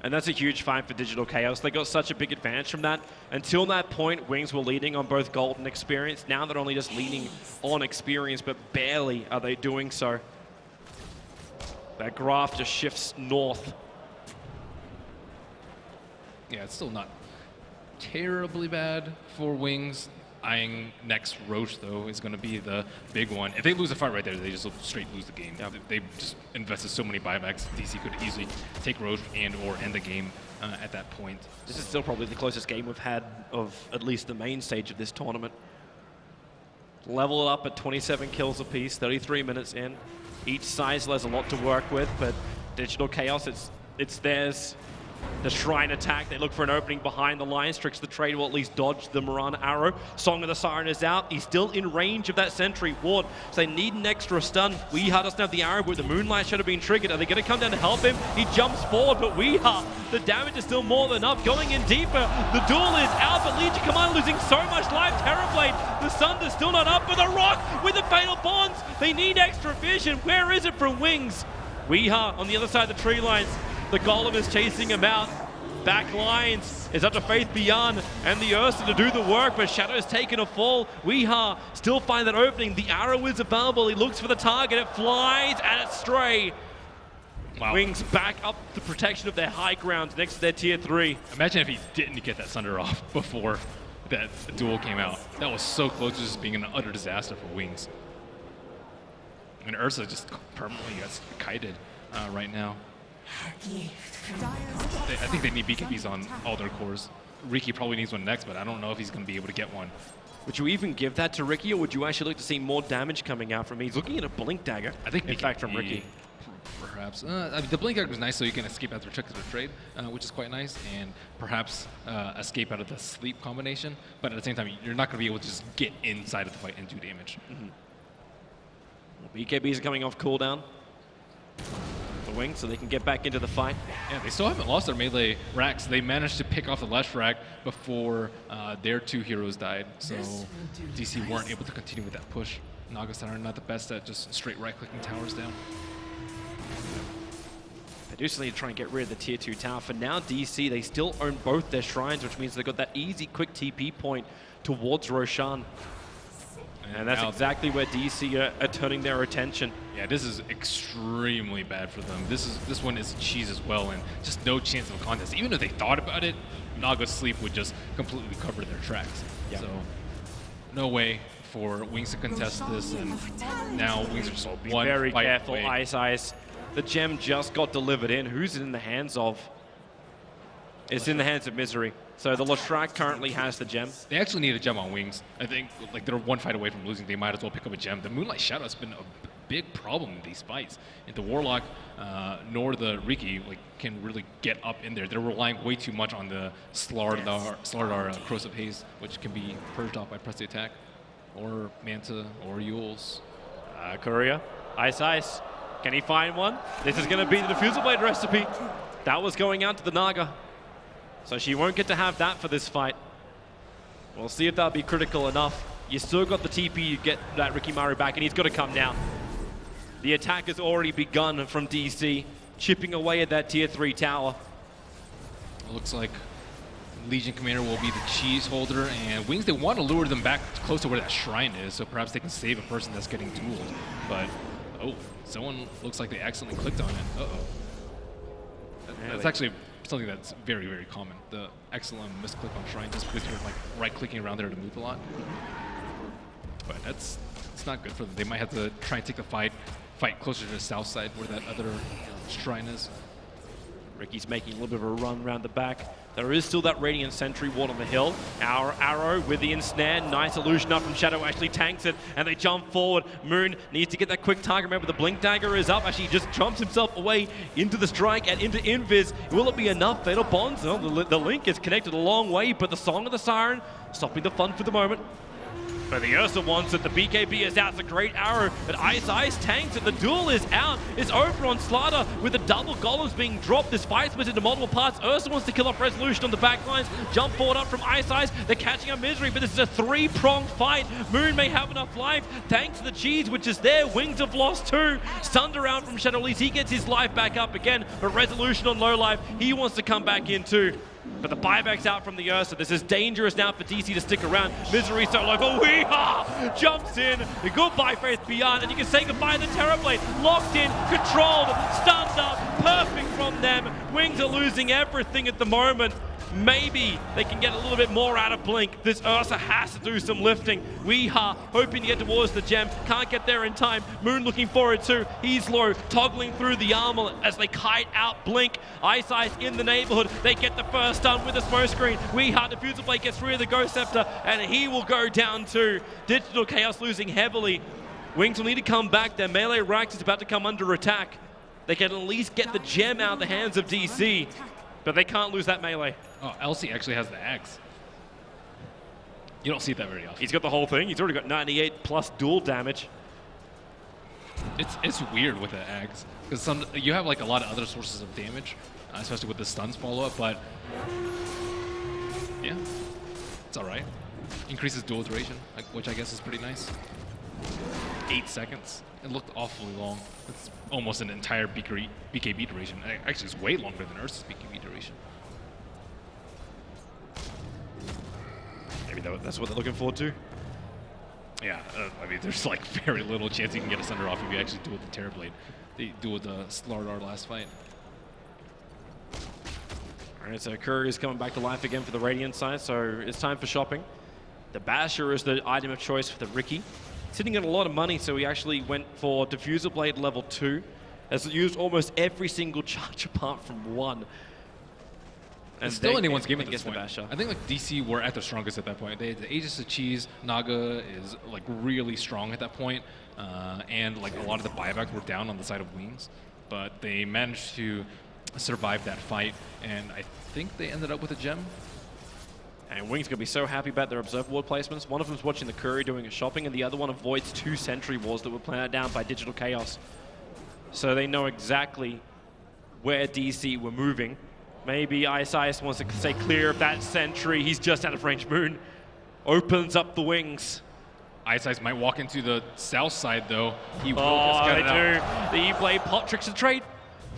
And that's a huge find for Digital Chaos. They got such a big advantage from that. Until that point, Wings were leading on both gold and experience. Now they're only just leading on experience, but barely are they doing so. That graph just shifts north. Yeah, it's still not terribly bad for Wings. Eyeing next Roche, though, is going to be the big one. If they lose a fight right there, they just straight lose the game. Yeah. They just invested so many buybacks. DC could easily take Roche and or end the game at that point. This is still probably the closest game we've had of at least the main stage of this tournament. Level up at 27 kills apiece, 33 minutes in. Each side still has a lot to work with, but Digital Chaos, it's theirs. The Shrine attack, they look for an opening behind the lines. Tricks the trade will at least dodge the Mirana arrow. Song of the Siren is out. He's still in range of that sentry ward, so they need an extra stun. Weeha doesn't have the arrow, but the Moonlight should have been triggered. Are they going to come down to help him? He jumps forward, but Weeha, the damage is still more than up. Going in deeper, the duel is out, but Legion Commander losing so much life. Terrorblade, the Sunder's still not up, but the Rock with the Fatal Bonds. They need extra vision. Where is it from Wings? Weeha on the other side of the tree lines. The Golem is chasing him out. Back lines is up to Faith Beyond and the Ursa to do the work, but Shadow's taken a fall. Weeha still find that opening. The arrow is available. He looks for the target. It flies and it's stray. Wow. Wings back up the protection of their high ground next to their tier 3. Imagine if he didn't get that Sunder off before that duel came out. That was so close to just being an utter disaster for Wings. And Ursa just permanently gets kited right now. I think they need BKBs on all their cores. Riki probably needs one next, but I don't know if he's going to be able to get one. Would you even give that to Riki, or would you actually like to see more damage coming out from him? He's looking at a Blink Dagger, I think in fact, from Riki. Perhaps. I mean, the Blink Dagger is nice so you can escape after trick of the trade, which is quite nice, and perhaps escape out of the sleep combination, but at the same time, you're not going to be able to just get inside of the fight and do damage. BKBs are coming off cooldown. Wings, so they can get back into the fight. Yeah, they still haven't lost their melee racks. They managed to pick off the last rack before their 2 heroes died, so DC weren't able to continue with that push. Naga-san are not the best at just straight right-clicking towers down. They do still need to try and get rid of the tier 2 tower. For now, DC, they still own both their shrines, which means they've got that easy, quick TP point towards Roshan. And that's exactly where DC are turning their attention. Yeah, this is extremely bad for them. This one is cheese as well, and just no chance of a contest. Even if they thought about it, Naga's sleep would just completely cover their tracks. Yeah. So no way for Wings to contest this, and now Wings are just one very fight careful, away. Ice. The gem just got delivered in. Who's it in the hands of? It's in the hands of Misery. So the Leshrac currently has the gem. They actually need a gem on Wings. I think like they're one fight away from losing. They might as well pick up a gem. The Moonlight Shadow has been a big problem in these fights. And the Warlock nor the Riki can really get up in there. They're relying way too much on the Slardar Corrosive Haze, which can be purged off by press the attack, or Manta, or Yules. Courier, Ice. Can he find one? This is going to be the Diffusal Blade recipe. That was going out to the Naga. So she won't get to have that for this fight. We'll see if that'll be critical enough. You still got the TP, you get that Rikimaru back, and he's got to come down. The attack has already begun from DC, chipping away at that tier 3 tower. It looks like Legion Commander will be the cheese holder, and Wings, they want to lure them back close to where that shrine is, so perhaps they can save a person that's getting dueled. But, oh, someone looks like they accidentally clicked on it. Uh-oh. That's actually something that's very, very common. The excellent misclick on shrine, just because you're right-clicking around there to move a lot. But it's not good for them. They might have to try and take the fight closer to the south side where that other shrine is. Riki's making a little bit of a run around the back. There is still that Radiant Sentry ward on the hill. Our arrow with the ensnare. Nice illusion up from Shadow, actually tanks it, and they jump forward. Moon needs to get that quick target. Remember, the Blink Dagger is up. Actually, he just jumps himself away into the strike and into Invis. Will it be enough? Fatal Bonds? No, the link is connected a long way, but the Song of the Siren stopping the fun for the moment. But the Ursa wants it. The BKB is out. It's a great arrow. But Ice tanks it. The duel is out. It's over on Slaughter with the double golems being dropped. This fight split into multiple parts. Ursa wants to kill off Resolution on the back lines. Jump forward up from Ice. They're catching up Misery, but this is a three-pronged fight. Moon may have enough life. Thanks to the cheese, which is there. Wings have lost 2. Stunned around from Shadow Leeds. He gets his life back up again, but Resolution on low life. He wants to come back in too. But the buyback's out from the Ursa. This is dangerous now for DC to stick around. Misery so low, but Weehaw jumps in. Goodbye, Faith Beyond, and you can say goodbye to the Terrorblade. Locked in, controlled, stunned up, perfect from them. Wings are losing everything at the moment. Maybe they can get a little bit more out of Blink. This Ursa has to do some lifting. Weehaw hoping to get towards the gem. Can't get there in time. Moon looking for it too. He's low, toggling through the armor as they kite out Blink. Ice in the neighborhood. They get the first stun with a smoke screen. Weehaw, Diffusal Blade gets through the Ghost Scepter, and he will go down too. Digital Chaos losing heavily. Wings will need to come back. Their melee Rax is about to come under attack. They can at least get the gem out of the hands of DC, but they can't lose that melee. Oh, LC actually has the axe. You don't see that very often. He's got the whole thing. He's already got 98 plus dual damage. It's weird with the axe because you have like a lot of other sources of damage, especially with the stuns follow-up. But yeah, it's all right. Increases dual duration, which I guess is pretty nice. 8 seconds. It looked awfully long. It's almost an entire BKB duration. Actually, it's way longer than Ursa's BKB duration. Maybe that's what they're looking forward to. Yeah, I mean, there's like very little chance you can get a Sunder off if you actually duel the Terrorblade. They dueled the Slardar last fight. All right, so Curry is coming back to life again for the Radiant side, so it's time for shopping. The Basher is the item of choice for the Riki. Sitting at a lot of money, so he actually went for Diffusal Blade level 2. Has used almost every single charge apart from 1. And it's still anyone's game at this the point. Basher. I think like DC were at their strongest at that point. They had the Aegis of Cheese. Naga is like really strong at that point, and like a lot of the buybacks were down on the side of Wings, but they managed to survive that fight, and I think they ended up with a gem. And Wings gonna be so happy about their Observer Ward placements. One of them's watching the Courier doing a shopping, and the other one avoids 2 Sentry Walls that were planted down by Digital Chaos. So they know exactly where DC were moving. Maybe Ice wants to stay clear of that Sentry. He's just out of range. Moon opens up the Wings. Ice might walk into the south side though. He will Oh, they just get it out. do. The E-Blade pot tricks the trade.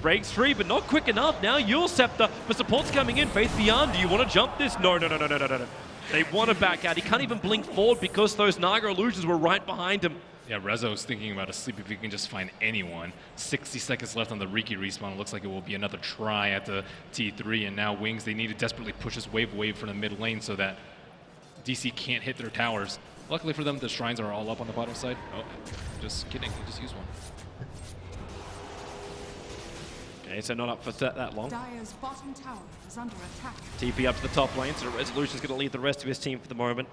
Breaks free, but not quick enough. Now Yule Scepter, but support's coming in. Faith Beyond, do you want to jump this? No. They want to back out. He can't even blink forward because those Naga illusions were right behind him. Yeah, Rezo's thinking about a sleep if he can just find anyone. 60 seconds left on the Riki respawn. It looks like it will be another try at the T3, and now Wings, they need to desperately push this wave away from the mid lane so that DC can't hit their towers. Luckily for them, the shrines are all up on the bottom side. Oh, just kidding, he just used one. Okay, so not up for that long. Dire's bottom tower is under attack. TP up to the top lane, so Resolution's going to lead the rest of his team for the moment.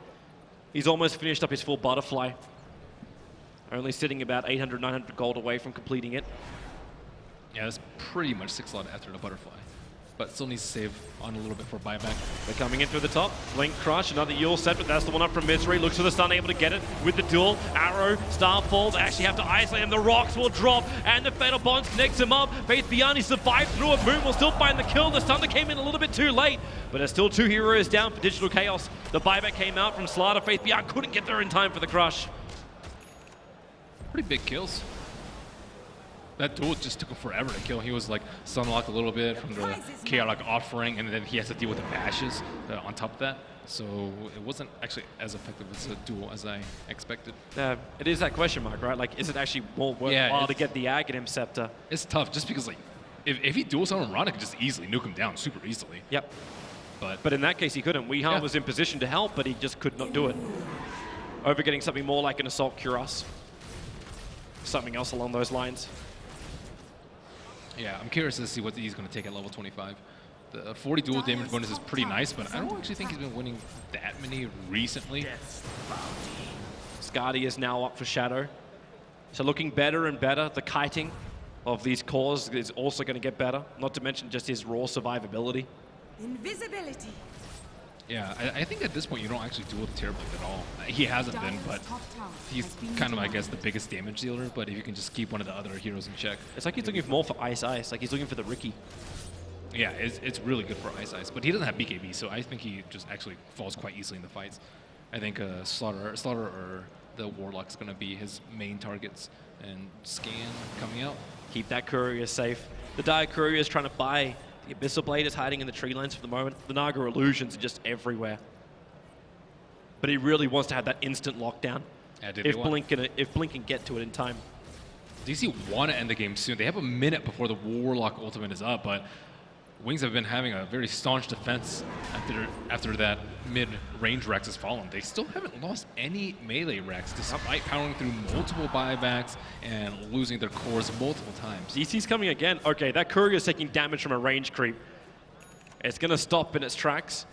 He's almost finished up his full butterfly. Only sitting about 800, 900 gold away from completing it. Yeah, that's pretty much 6 lot after the butterfly. But still needs to save on a little bit for buyback. They're coming in through the top. Blink Crush, another Yule set, but that's the one up from Misery. Looks for the stun, able to get it with the duel. Arrow, Starfall, they actually have to isolate him. The rocks will drop, and the Fatal Bonds connects him up. Faith Beyond, he survived through it. Moon will still find the kill. The Thunder came in a little bit too late, but there's still 2 heroes down for Digital Chaos. The buyback came out from Slaughter. Faith Beyond couldn't get there in time for the Crush. Pretty big kills. That duel just took him forever to kill. He was like sunlocked a little bit from the chaotic offering, and then he has to deal with the bashes on top of that. So it wasn't actually as effective as a duel as I expected. It is that question mark, right? Like, is it actually more worthwhile to get the Aghanim Scepter? It's tough just because like if he duels on Rana, could just easily nuke him down super easily. Yep. But in that case, he couldn't. Weehaw was in position to help, but he just could not do it. Over getting something more like an Assault Cuirass. Something else along those lines. Yeah, I'm curious to see what he's going to take at level 25. The 40 dual damage bonus is pretty nice, but I don't actually think he's been winning that many recently. Skadi is now up for Shadow. So looking better and better. The kiting of these cores is also going to get better. Not to mention just his raw survivability. Invisibility. Yeah, I think at this point you don't actually duel terribly at all. He hasn't been, but he's kind of, I guess, the biggest damage dealer. But if you can just keep one of the other heroes in check. It's like he's looking more for Ice Ice, like he's looking for the Ricky. Yeah, it's really good for Ice Ice, but he doesn't have BKB, so I think he just actually falls quite easily in the fights. I think Slaughter or the Warlock's going to be his main targets, and Scan coming out. Keep that courier safe. The Dire Courier is trying to buy. The Abyssal Blade is hiding in the tree lines for the moment. The Naga illusions are just everywhere. But he really wants to have that instant lockdown. Yeah, if Blink can get to it in time. DC want to end the game soon. They have a minute before the Warlock ultimate is up, but Wings have been having a very staunch defense after that mid-range Rex has fallen. They still haven't lost any melee Rex despite powering through multiple buybacks and losing their cores multiple times. DC's coming again. Okay, that Courier is taking damage from a range creep. It's going to stop in its tracks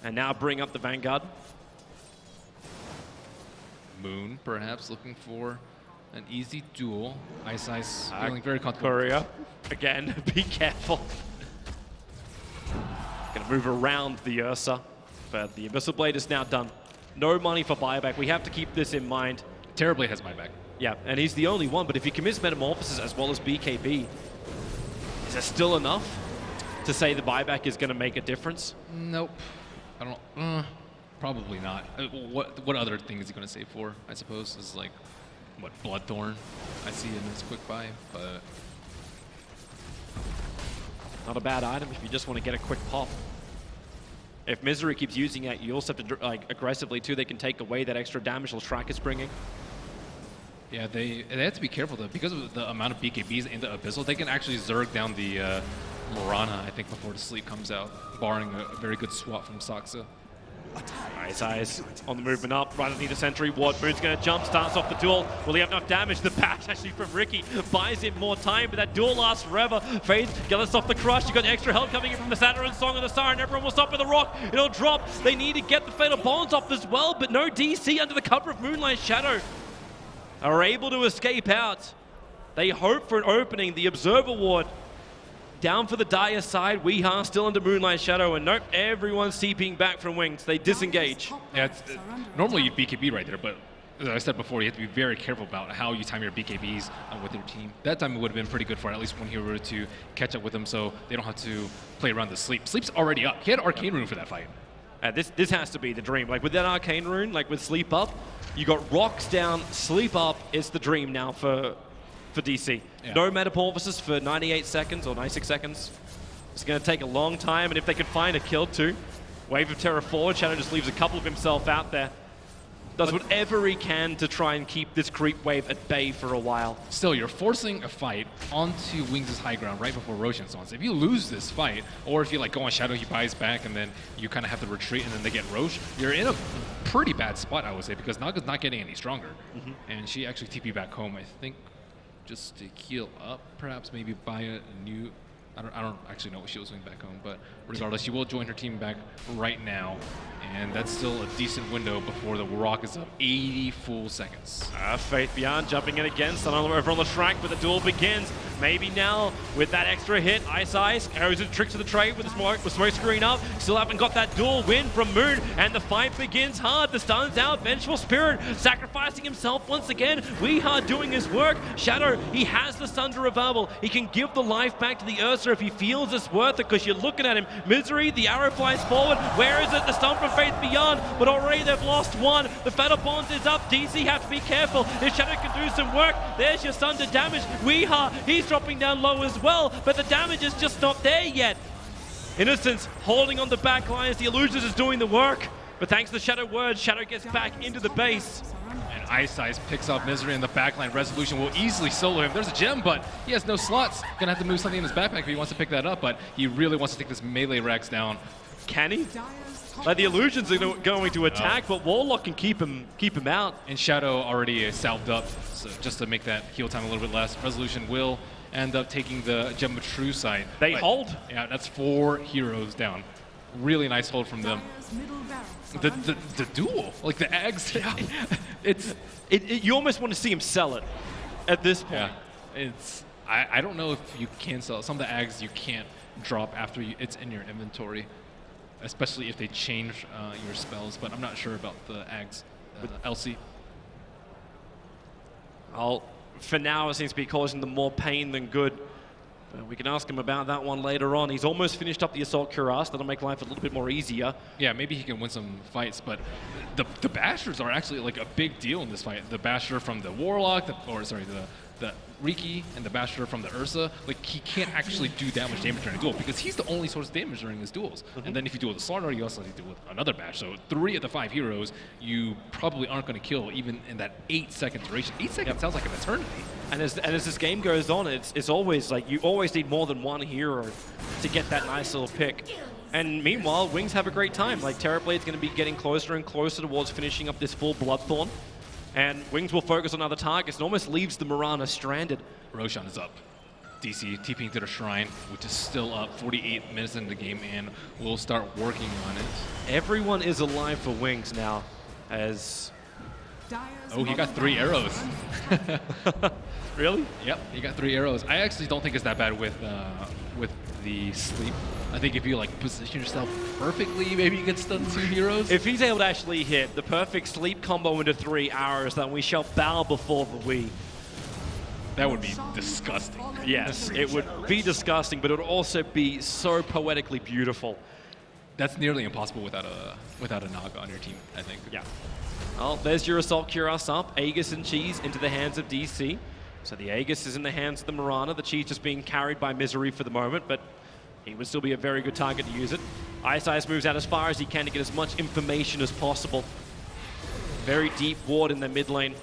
and now bring up the Vanguard. Moon, perhaps, looking for an easy duel. Ice Ice feeling very comfortable. Courier, again, be careful. Gonna move around the Ursa, but the Abyssal Blade is now done. No money for buyback. We have to keep this in mind. Terribly has buyback. Yeah, and he's the only one, but if he commits Metamorphosis as well as BKB, is there still enough to say the buyback is gonna make a difference? Nope. I don't. Probably not. What other thing is he gonna save for? I suppose is like, what, Bloodthorn? I see in this quick buy, but. Not a bad item if you just want to get a quick pop. If Misery keeps using it, you also have to aggressively too. They can take away that extra damage Lashrak is bringing. Yeah, they have to be careful though because of the amount of BKBs in the Abyssal. They can actually Zerg down the Morana, I think, before the sleep comes out, barring a very good swap from Saksa. Ice Ice on the movement up, right underneath the sentry. Ward Moon's going to jump, starts off the duel. Will he have enough damage? The bash actually from Ricky buys him more time, but that duel lasts forever. Faith gets off the crush. You got extra help coming in from the Saturn Song of the Siren. Everyone will stop with the rock. It'll drop. They need to get the Fatal Bonds off as well, but no DC under the cover of Moonlight Shadow are able to escape out. They hope for an opening. The Observer Ward down for the Dire side. Weeha still under Moonlight Shadow, and nope, everyone's seeping back from Wings. They disengage. Yeah, normally you'd BKB right there, but as I said before, you have to be very careful about how you time your BKBs with your team. That time it would have been pretty good for at least one hero to catch up with them so they don't have to play around the Sleep. Sleep's already up. He had Arcane Rune for that fight. This has to be the dream. Like with that Arcane Rune, like with Sleep up, you got rocks down, Sleep up is the dream now for DC. Yeah. No Metamorphosis for 98 seconds or 96 seconds. It's going to take a long time, and if they could find a kill too, Wave of Terror forward, Shadow just leaves a couple of himself out there. Does whatever he can to try and keep this creep wave at bay for a while. Still, you're forcing a fight onto Wings' high ground right before Roshan spawns. If you lose this fight, or if you like go on Shadow, he buys back, and then you kind of have to retreat, and then they get Rosh, you're in a pretty bad spot, I would say, because Naga's not getting any stronger. And she actually TP back home, I think, just to heal up, perhaps maybe buy a new. I don't actually know what she was doing back home, but regardless, she will join her team back right now, and that's still a decent window before the rock is up. 80 full seconds. Faith Beyond jumping in again, stun over on the Shrek, but the duel begins. Maybe now with that extra hit, Ice Ice goes into tricks of the trade with the smoke screen up. Still haven't got that duel win from Moon, and the fight begins hard. The stun's out. Vengeful Spirit sacrificing himself once again. Weeha doing his work. Shadow, he has the stun to revival. He can give the life back to the Ursa if he feels it's worth it, because you're looking at him. Misery, the arrow flies forward. Where is it? The stun from Faith Beyond, but already they've lost one. The Fatal Bonds is up. DC have to be careful. If Shadow can do some work, there's your stun to damage. Weeha, he's dropping down low as well, but the damage is just not there yet. Innocence holding on the back lines. The Illusions is doing the work, but thanks to Shadow words, Shadow gets back into the base. And Ice Ice picks off Misery in the backline. Resolution will easily solo him. There's a gem, but he has no slots. Gonna have to move something in his backpack if he wants to pick that up, but he really wants to take this melee Rex down. Can he? Like the Illusions are going to attack, but Warlock can keep him out. And Shadow already salved up, so just to make that heal time a little bit less. Resolution will end up taking the Gem of True side. They hold? Yeah, that's 4 heroes down. Really nice hold from them. The duel, like the Ags, you almost want to see him sell it at this point. Yeah, I don't know if you can sell it. Some of the Ags you can't drop after it's in your inventory. especially if they change your spells. But I'm not sure about the Ags LC. For now, it seems to be causing them more pain than good. We can ask him about that one later on. He's almost finished up the Assault Cuirass. That'll make life a little bit more easier. Yeah, maybe he can win some fights, but the Bashers are actually like a big deal in this fight. The Basher from the Warlock, the Riki, and the Basher from the Ursa, like he can't actually do that much damage during a duel because he's the only source of damage during his duels. And then if you duel with the Slaughter, you also need to deal with another Bash. So 3 of the 5 heroes you probably aren't going to kill even in that 8-second duration. 8 seconds sounds like an eternity. And as this game goes on, it's always like you always need more than one hero to get that nice little pick. And meanwhile, Wings have a great time. Like Terrorblade's going to be getting closer and closer towards finishing up this full Bloodthorn. And Wings will focus on other targets and almost leaves the Mirana stranded. Roshan is up. DC TPing to the Shrine, which is still up 48 minutes into the game, and we'll start working on it. Everyone is alive for Wings now, as... Oh, he got 3 arrows. Really? Yep, he got 3 arrows. I actually don't think it's that bad with the sleep. I think if you like position yourself perfectly, maybe you can stun 2 heroes. If he's able to actually hit the perfect sleep combo into 3 arrows, then we shall bow before the Wii. That would be disgusting. Yes, it would be disgusting, but it would also be so poetically beautiful. That's nearly impossible without a Naga on your team, I think. Yeah. Well, there's your Assault Cuirass up. Aegis and Cheese into the hands of DC. So the Aegis is in the hands of the Mirana. The Cheese just being carried by Misery for the moment, but he would still be a very good target to use it. Ice moves out as far as he can to get as much information as possible. Very deep ward in the mid lane.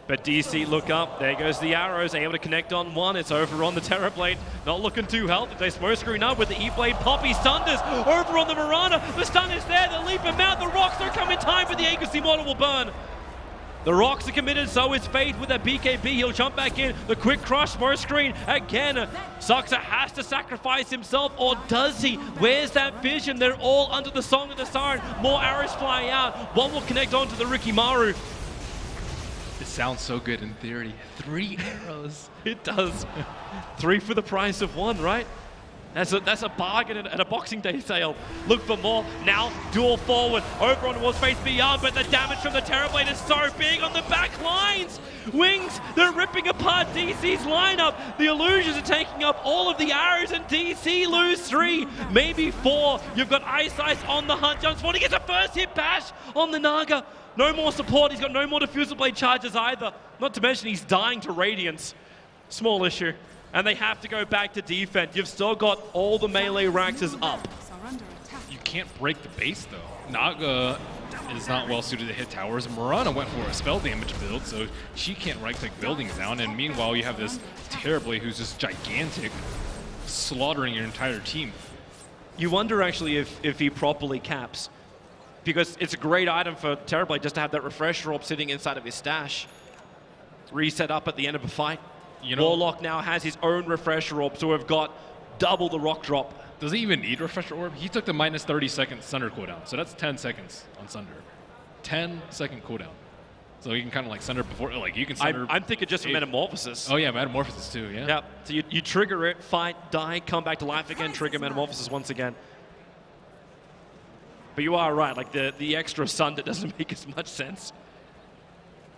But DC look up, there goes the arrows, able to connect on one, it's over on the Terrorblade, not looking too healthy, they smoke screen up with the E-Blade, Poppy stunders, over on the Mirana, the stun is there, the leap him out, the rocks don't come in time, but the Aegis Immortal will burn. The rocks are committed, so is Faith with a BKB, he'll jump back in, the quick crush, smoke screen, again, Suxa has to sacrifice himself, or does he? Where's that vision? They're all under the Song of the Siren, more arrows fly out, one will connect onto the Rikimaru. It sounds so good in theory. 3 arrows. It does. 3 for the price of 1, right? That's a bargain at a Boxing Day sale. Look for more. Now, duel forward. Over on towards Faith Beyond, but the damage from the Terrorblade is so big on the back lines. Wings, they're ripping apart DC's lineup. The Illusions are taking up all of the arrows, and DC lose 3, maybe 4. You've got Ice on the hunt. Jumps forward. He gets a first hit bash on the Naga. No more support. He's got no more Diffusal Blade charges either. Not to mention he's dying to Radiance. Small issue. And they have to go back to defense. You've still got all the melee Raxes up. You can't break the base though. Naga is not well suited to hit towers. Mirana went for a spell damage build, so she can't right-click buildings down. And meanwhile, you have this Terrorblade who's just gigantic, slaughtering your entire team. You wonder actually if he properly caps. Because it's a great item for Terrorblade just to have that refresh orb sitting inside of his stash. Reset up at the end of a fight. You know, Warlock now has his own refresher orb, so we've got double the rock drop. Does he even need refresher orb? He took the minus 30-second Sunder cooldown, so that's 10 seconds on Sunder. 10-second cooldown. So you can kind of like Sunder before, like you can Sunder. I'm thinking just a Metamorphosis. Oh yeah, Metamorphosis too, yeah. Yep, so you trigger it, fight, die, come back to life again, trigger Metamorphosis once again. But you are right, like the extra Sunder doesn't make as much sense.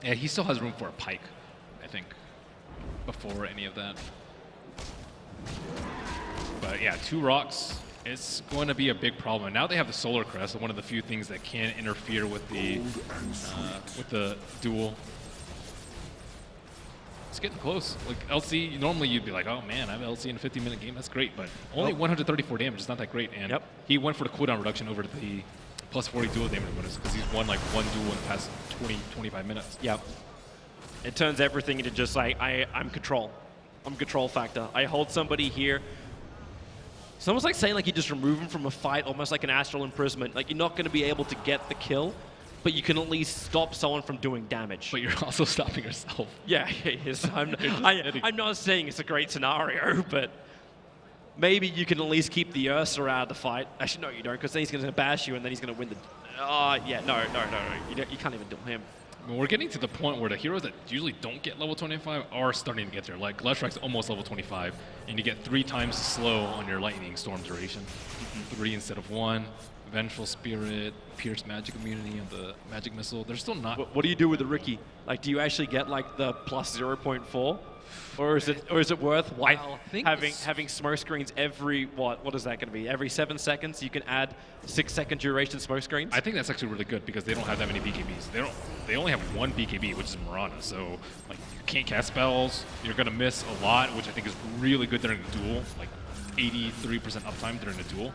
Yeah, he still has room for a Pike, I think, before any of that. But yeah, 2 rocks, it's going to be a big problem. Now they have the Solar Crest, one of the few things that can interfere with the duel. It's getting close. Like LC, normally you'd be like, oh man, I have LC in a 50-minute game, that's great, but only 134 damage is not that great. And he went for the cooldown reduction over to the plus 40 duel damage bonus because he's won like 1 duel in the past 20-25 minutes. Yep. It turns everything into just like, I'm control. I'm control factor. I hold somebody here. It's almost like saying like you just remove them from a fight, almost like an astral imprisonment. Like you're not going to be able to get the kill, but you can at least stop someone from doing damage. But you're also stopping yourself. Yeah, yes. I'm not saying it's a great scenario, but maybe you can at least keep the Ursa out of the fight. Actually, no, you don't, because then he's going to bash you, and then he's going to win the... yeah, no. You can't even duel him. We're getting to the point where the heroes that usually don't get level 25 are starting to get there. Like Glushrek's almost level 25, and you get 3 times slow on your Lightning Storm duration. 3 instead of 1. Vengeful Spirit, Pierce Magic Immunity on the Magic Missile. They're still not. What do you do with the Riki? Like, do you actually get like the plus 0.4? Or is it worthwhile having smoke screens every what is that going to be? Every 7 seconds you can add 6-second duration smoke screens? I think that's actually really good because they don't have that many BKBs. They only have 1 BKB, which is Mirana. So like you can't cast spells. You're gonna miss a lot, which I think is really good during the duel. Like 83% uptime during the duel.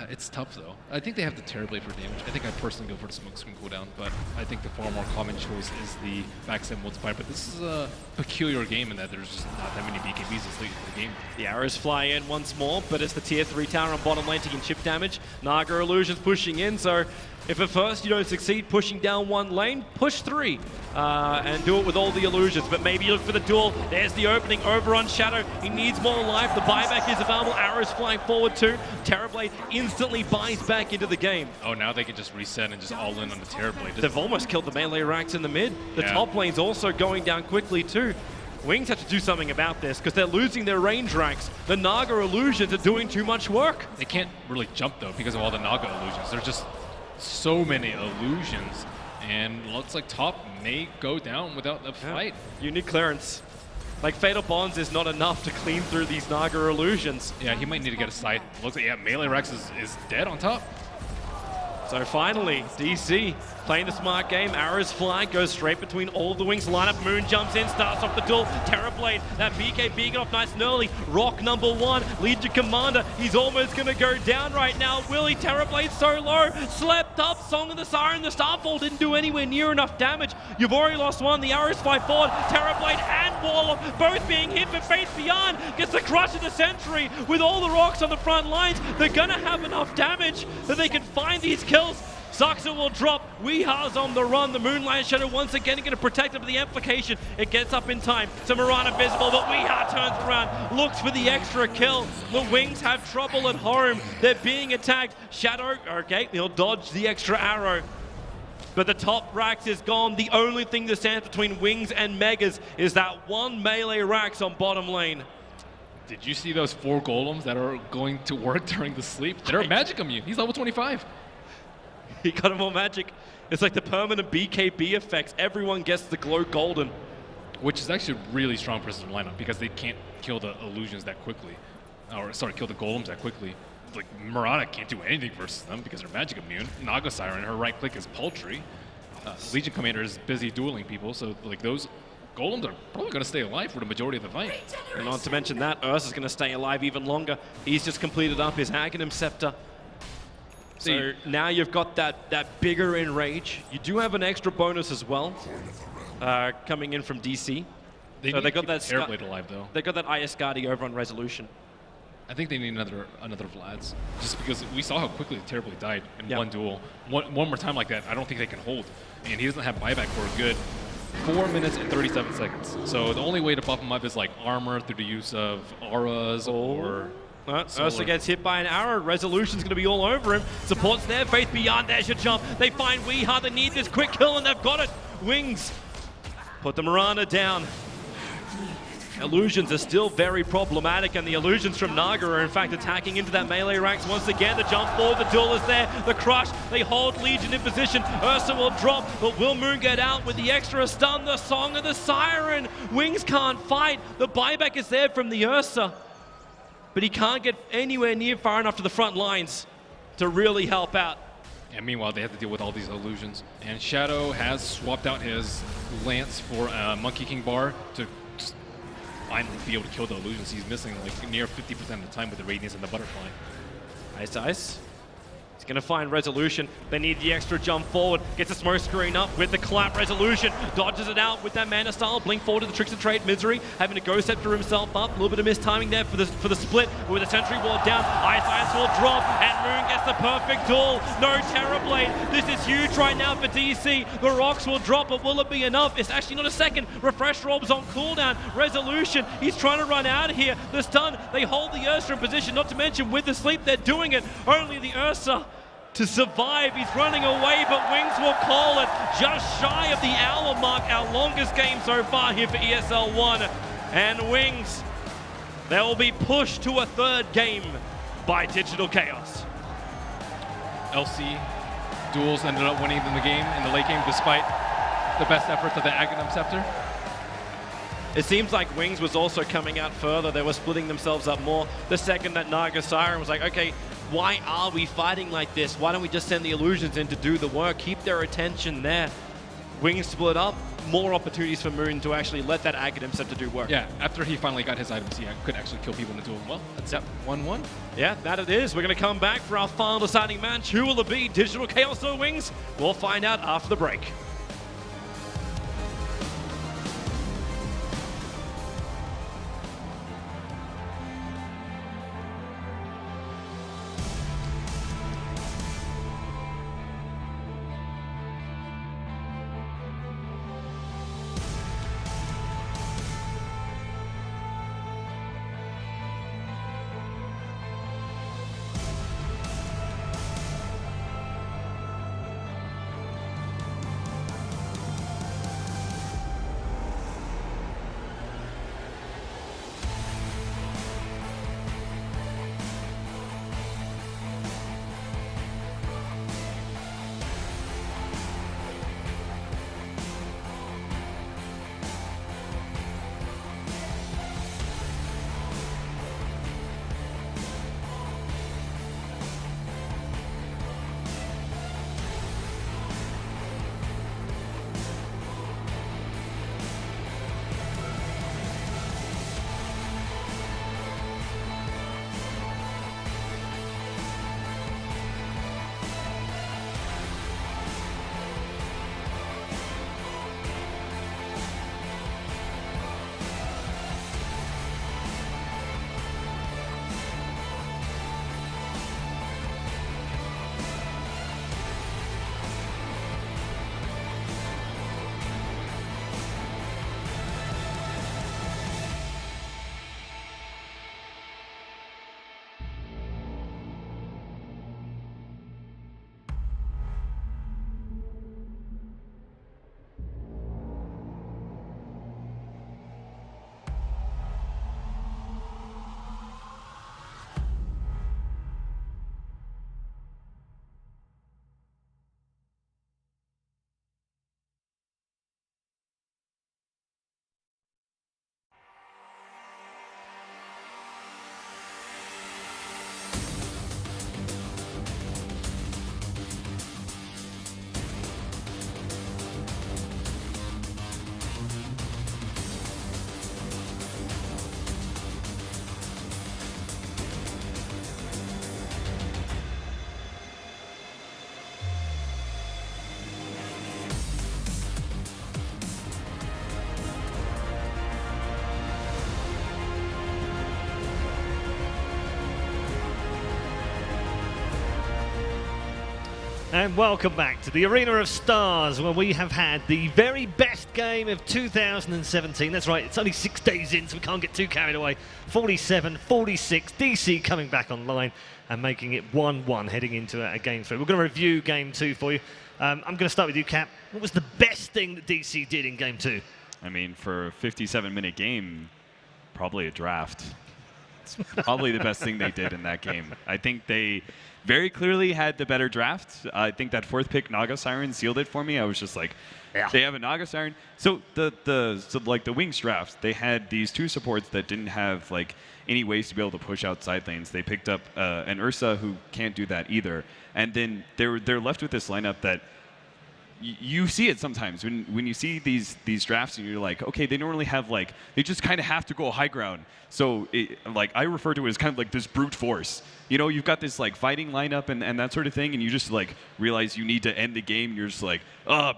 It's tough though. I think they have the Terrorblade for damage. I think I personally go for the smoke screen cooldown, but I think the far more common choice is the backstab multiplier. But this is a peculiar game in that there's just not that many BKBs this late in the game. The arrows fly in once more, but it's the tier 3 tower on bottom lane taking chip damage. Naga Illusion's pushing in, so if at first you don't succeed pushing down 1 lane, push 3 and do it with all the illusions. But maybe you look for the duel. There's the opening over on Shadow. He needs more life. The buyback is available. Arrows flying forward too. Terrorblade instantly buys back into the game. Oh, now they can just reset and just all in on the Terrorblade. They've almost killed the melee racks in the mid. The top lane's also going down quickly too. Wings have to do something about this because they're losing their range racks. The Naga Illusions are doing too much work. They can't really jump though because of all the Naga Illusions. There's just so many illusions, and looks like top may go down without a fight. You need clearance. Like Fatal Bonds is not enough to clean through these Naga Illusions. Yeah, he might need to get a sight. Looks like Melee Rex is dead on top. So finally, DC playing the smart game. Arrows fly, goes straight between all of the wings. Lineup, Moon jumps in, starts off the duel. Terrorblade, that BKB got off nice and early. Rock number 1, Legion Commander. He's almost going to go down right now. Willie, Terrorblade so low. Slept up, Song of the Siren. The Starfall didn't do anywhere near enough damage. You've already lost 1. The arrows fly forward. Terrorblade and Warlock both being hit, but Faith Beyond gets the crush of the Sentry. With all the rocks on the front lines, they're going to have enough damage that they can find these kills. Zuxa will drop. Weeha's on the run. The Moonlight Shadow once again going to protect him, but the amplification, it gets up in time. So Mirana visible, but Weeha turns around, looks for the extra kill. The Wings have trouble at home. They're being attacked. Shadow, okay, he'll dodge the extra arrow. But the top racks is gone. The only thing that stands between Wings and Megas is that 1 melee racks on bottom lane. Did you see those 4 golems that are going to work during the sleep? They're magic immune. He's level 25. He got him all magic. It's like the permanent BKB effects. Everyone gets the glow golden. Which is actually really strong for this lineup because they can't kill the illusions that quickly. Or, sorry, kill the golems that quickly. Like, Mirana can't do anything versus them because they're magic immune. Naga Siren, her right click is paltry. Legion Commander is busy dueling people, so like those golems are probably going to stay alive for the majority of the fight. And not to mention that, Ursa's going to stay alive even longer. He's just completed up his Aghanim Scepter. So now you've got that bigger enrage. You do have an extra bonus as well, coming in from DC. They got that Terrorblade alive though. They got that Iascardi over on Resolution. I think they need another Vlad's, just because we saw how quickly Terrorblade died in one duel. One more time like that, I don't think they can hold. And he doesn't have buyback for a good 4 minutes and 37 seconds. So the only way to buff him up is like armor through the use of auras or. Ursa gets hit by an arrow. Resolution's going to be all over him. Support's there. Faith Beyond. There's your jump. They find Weeha. They need this quick kill, and they've got it. Wings put the Mirana down. Illusions are still very problematic, and the illusions from Naga are in fact attacking into that melee ranks once again. The jump forward, the duel is there, the crush, they hold Legion in position. Ursa will drop, but will Moon get out with the extra stun? The Song of the Siren. Wings can't fight. The buyback is there from the Ursa, but he can't get anywhere near far enough to the front lines to really help out. And meanwhile, they have to deal with all these illusions. And Shadow has swapped out his Lance for Monkey King Bar to finally be able to kill the illusions. He's missing like near 50% of the time with the Radiance and the Butterfly. Ice. He's going to find Resolution. They need the extra jump forward. Gets the smoke screen up with the clap. Resolution dodges it out with that mana style. Blink forward to the Tricks of Trade. Misery having to go scepter himself up. A little bit of mistiming there for the split. With the Sentry Ward down, Ice will drop, and Moon gets the perfect duel. No Terrorblade. This is huge right now for DC. The rocks will drop, but will it be enough? It's actually not a second. Refresh Orbs on cooldown. Resolution, he's trying to run out of here. The stun, they hold the Ursa in position, not to mention with the sleep, they're doing it. Only the Ursa to survive. He's running away, but Wings will call it just shy of the hour mark, our longest game so far here for ESL One. And Wings, they will be pushed to a third game by Digital Chaos. LC duels ended up winning in the game, in the late game, despite the best efforts of the Aghanim Scepter. It seems like Wings was also coming out further. They were splitting themselves up more. The second that Naga Siren was like, okay, why are we fighting like this? Why don't we just send the illusions in to do the work, keep their attention there? Wings split up, more opportunities for Moon to actually let that Aghanim Scepter do work. Yeah, after he finally got his items, he could actually kill people in the duel. Well, that's 1-1. Yeah, that it is. We're going to come back for our final deciding match. Who will it be, Digital Chaos or Wings? We'll find out after the break. And welcome back to the Arena of Stars, where we have had the very best game of 2017. That's right, it's only 6 days in, so we can't get too carried away. 47-46, DC coming back online and making it 1-1 heading into a game 3. We're going to review game 2 for you. I'm going to start with you, Cap. What was the best thing that DC did in game 2? I mean, for a 57-minute game, probably a draft. It's probably the best thing they did in that game. I think they very clearly had the better draft. I think that 4th pick, Naga Siren, sealed it for me. I was just like, yeah. They have a Naga Siren. So the Wings draft, they had these 2 supports that didn't have like any ways to be able to push out side lanes. They picked up an Ursa who can't do that either. And then they're left with this lineup that you see it sometimes when you see these drafts and you're like, okay, they don't really have like, they just kind of have to go high ground. So like I refer to it as kind of like this brute force. You know, you've got this like fighting lineup and that sort of thing, and you just like realize you need to end the game. And you're just like,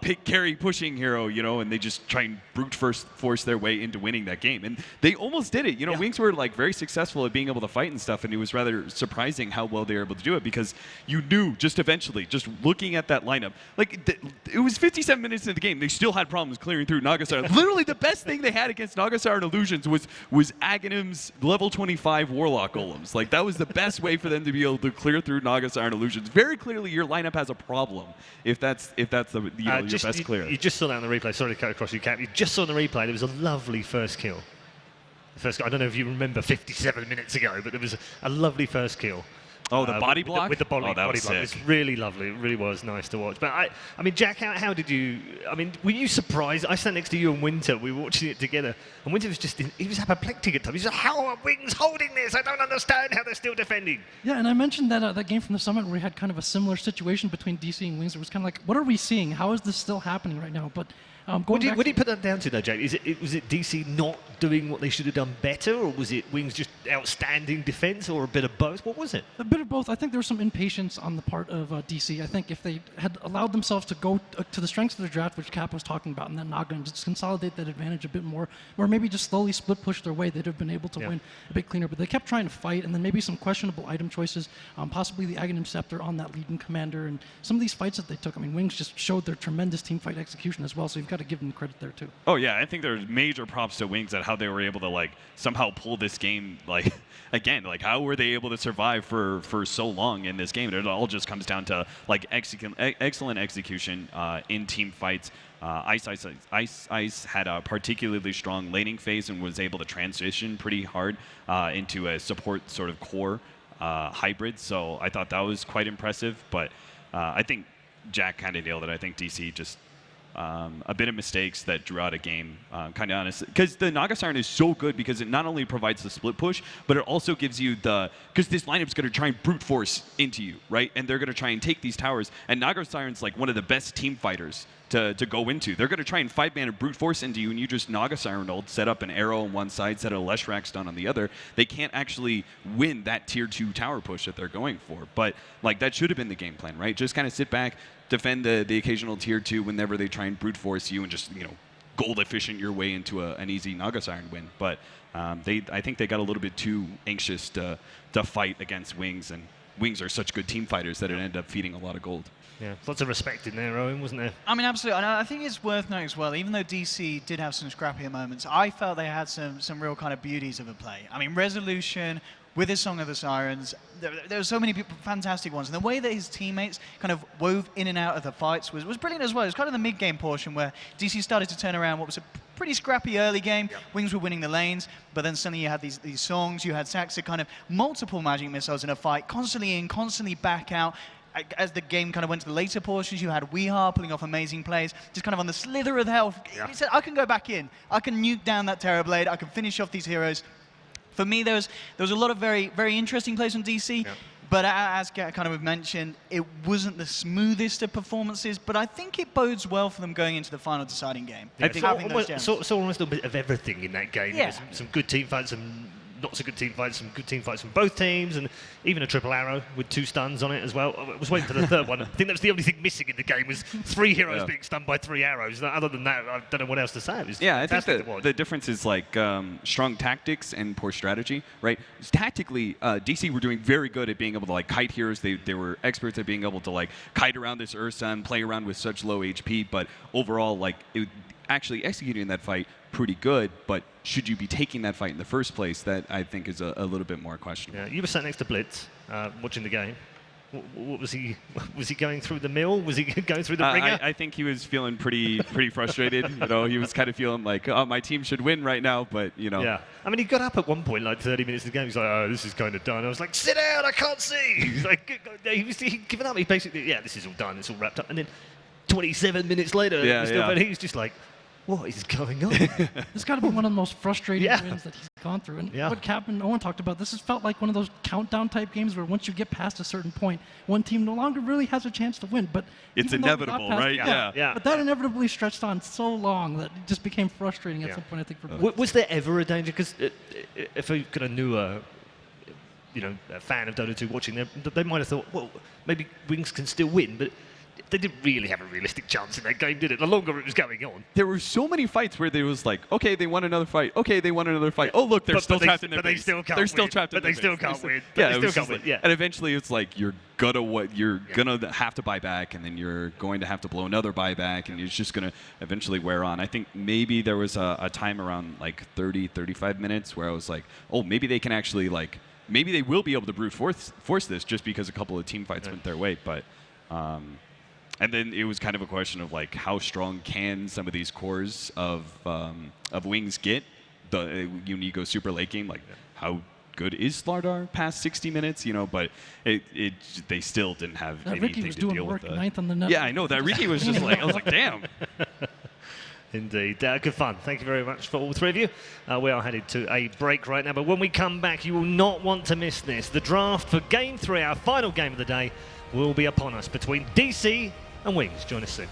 pick carry pushing hero, you know, and they just try and brute force their way into winning that game. And they almost did it. You know, yeah. Wings were like very successful at being able to fight and stuff, and it was rather surprising how well they were able to do it, because you knew just eventually, just looking at that lineup, like it was 57 minutes into the game, they still had problems clearing through Naga Siren. Literally the best thing they had against Naga Siren Illusions was Aghanim's level 25 Warlock Golems. Like that was the best way for them to be able to clear through Naga Siren Illusions. Very clearly, your lineup has a problem if that's the your best clear. You just saw that on the replay. Sorry to cut across you, Cap. You just saw on the replay. There was a lovely first kill. I don't know if you remember 57 minutes ago, but there was a lovely first kill. Oh, the body block? With the body, that body was block. sick. It's really lovely. It really was nice to watch. But I mean, Jack, how did you? I mean, were you surprised? I sat next to you and Winter. We were watching it together, and Winter was he was apoplectic at times. He was like, "How are Wings holding this? I don't understand how they're still defending." Yeah, and I mentioned that that game from the summit where we had kind of a similar situation between DC and Wings. It was kind of like, what are we seeing? How is this still happening right now? But What do you put that down to, though, Jake? Was it DC not doing what they should have done better, or was it Wings just outstanding defense, or a bit of both? What was it? A bit of both. I think there was some impatience on the part of DC. I think if they had allowed themselves to go to the strengths of their draft, which Cap was talking about, and then Naga, and just consolidate that advantage a bit more, or maybe just slowly split push their way, they'd have been able to win a bit cleaner. But they kept trying to fight, and then maybe some questionable item choices, possibly the Aghanim Scepter on that leading commander, and some of these fights that they took. I mean, Wings just showed their tremendous team fight execution as well, so you've got to give them credit there too. Oh yeah, I think there's major props to Wings at how they were able to like somehow pull this game again, how were they able to survive for so long in this game? It all just comes down to like excellent execution in team fights. Ice had a particularly strong laning phase and was able to transition pretty hard into a support sort of core hybrid. So I thought that was quite impressive. But I think Jack kind of nailed it. I think DC just a bit of mistakes that drew out a game, kind of honest. Because the Naga Siren is so good because it not only provides the split push, but it also gives you because this lineup's going to try and brute force into you, right? And they're going to try and take these towers. And Naga Siren's like one of the best team fighters to go into. They're going to try and 5-man and brute force into you, and you just Naga Siren ult, set up an arrow on one side, set a Leshrac stun on the other. They can't actually win that tier 2 tower push that they're going for. But like that should have been the game plan, right? Just kind of sit back, defend the occasional tier 2 whenever they try and brute force you, and just gold efficient your way into an easy Naga Siren win. But I think they got a little bit too anxious to fight against Wings, and Wings are such good team fighters that it ended up feeding a lot of gold. Yeah, lots of respect in there, Owen, wasn't there? I mean, absolutely. And I think it's worth noting as well, even though DC did have some scrappier moments, I felt they had some real kind of beauties of a play. I mean, Resolution with his Song of the Sirens, there were so many fantastic ones. And the way that his teammates kind of wove in and out of the fights was brilliant as well. It was kind of the mid-game portion where DC started to turn around what was a pretty scrappy early game. Yep. Wings were winning the lanes, but then suddenly you had these songs, you had Saxa, kind of multiple magic missiles in a fight, constantly in, constantly back out. As the game kind of went to the later portions, you had Weehar pulling off amazing plays, just kind of on the slither of health. Yeah. He said, I can go back in. I can nuke down that Terrorblade. I can finish off these heroes. For me, there was a lot of very, very interesting plays from DC. Yeah. But as kind of we've mentioned, it wasn't the smoothest of performances, but I think it bodes well for them going into the final deciding game. Yeah, I think almost a bit of everything in that game. Yeah. Some good team fights, some not so good team fights, some good team fights from both teams, and even a triple arrow with 2 stuns on it as well. I was waiting for the third one. I think that was the only thing missing in the game was 3 heroes being stunned by 3 arrows. Other than that, I don't know what else to say. I think the difference is like strong tactics and poor strategy, right? Tactically, DC were doing very good at being able to like kite heroes. They were experts at being able to like kite around this Ursa and play around with such low HP, but overall, like actually executing that fight pretty good, but should you be taking that fight in the first place? That I think is a little bit more questionable. Yeah, you were sat next to Blitz, watching the game. What was he? Was he going through the mill? Was he going through the ringer? I think he was feeling pretty frustrated. He was kind of feeling like, oh, my team should win right now, but Yeah, I mean, he got up at one point, like 30 minutes of the game. He's like, oh, this is kind of done. I was like, sit down, I can't see. He's like, he'd given up. He basically, this is all done. It's all wrapped up. And then 27 minutes later, he's just like, what is going on? It's got to be one of the most frustrating wins that he's gone through. And what Cap and Owen talked about, this has felt like one of those countdown type games where once you get past a certain point, one team no longer really has a chance to win. But it's inevitable, right? Yeah. But that inevitably stretched on so long that it just became frustrating at some point, I think, for both. Was there ever a danger? Because if you've got a newer a fan of Dota2 watching, they might have thought, well, maybe Wings can still win, but they didn't really have a realistic chance in that game, did it? The longer it was going on. There were so many fights where they was like, okay, they won another fight. Okay, they won another fight. Oh, look, they're still trapped in their base. They still can't They're still win. trapped in their base. But they still can't win. They still can't win. And eventually it's like, you're gonna have to buy back, and then you're going to have to blow another buyback, and it's just gonna eventually wear on. I think maybe there was a time around like 30, 35 minutes where I was like, oh, maybe they can actually like maybe they will be able to brute force this just because a couple of team fights went their way. But and then it was kind of a question of like how strong can some of these cores of Wings get? You go super late game, like how good is Slardar past 60 minutes? You know, but they still didn't have anything Ricky was to doing deal work with. ninth on the net. Yeah, I know that Ricky was just like, I was like, damn. Indeed. Good fun. Thank you very much for all three of you. We are headed to a break right now, but when we come back, you will not want to miss this. The draft for Game 3, our final game of the day, will be upon us between DC and Wings. Join us soon.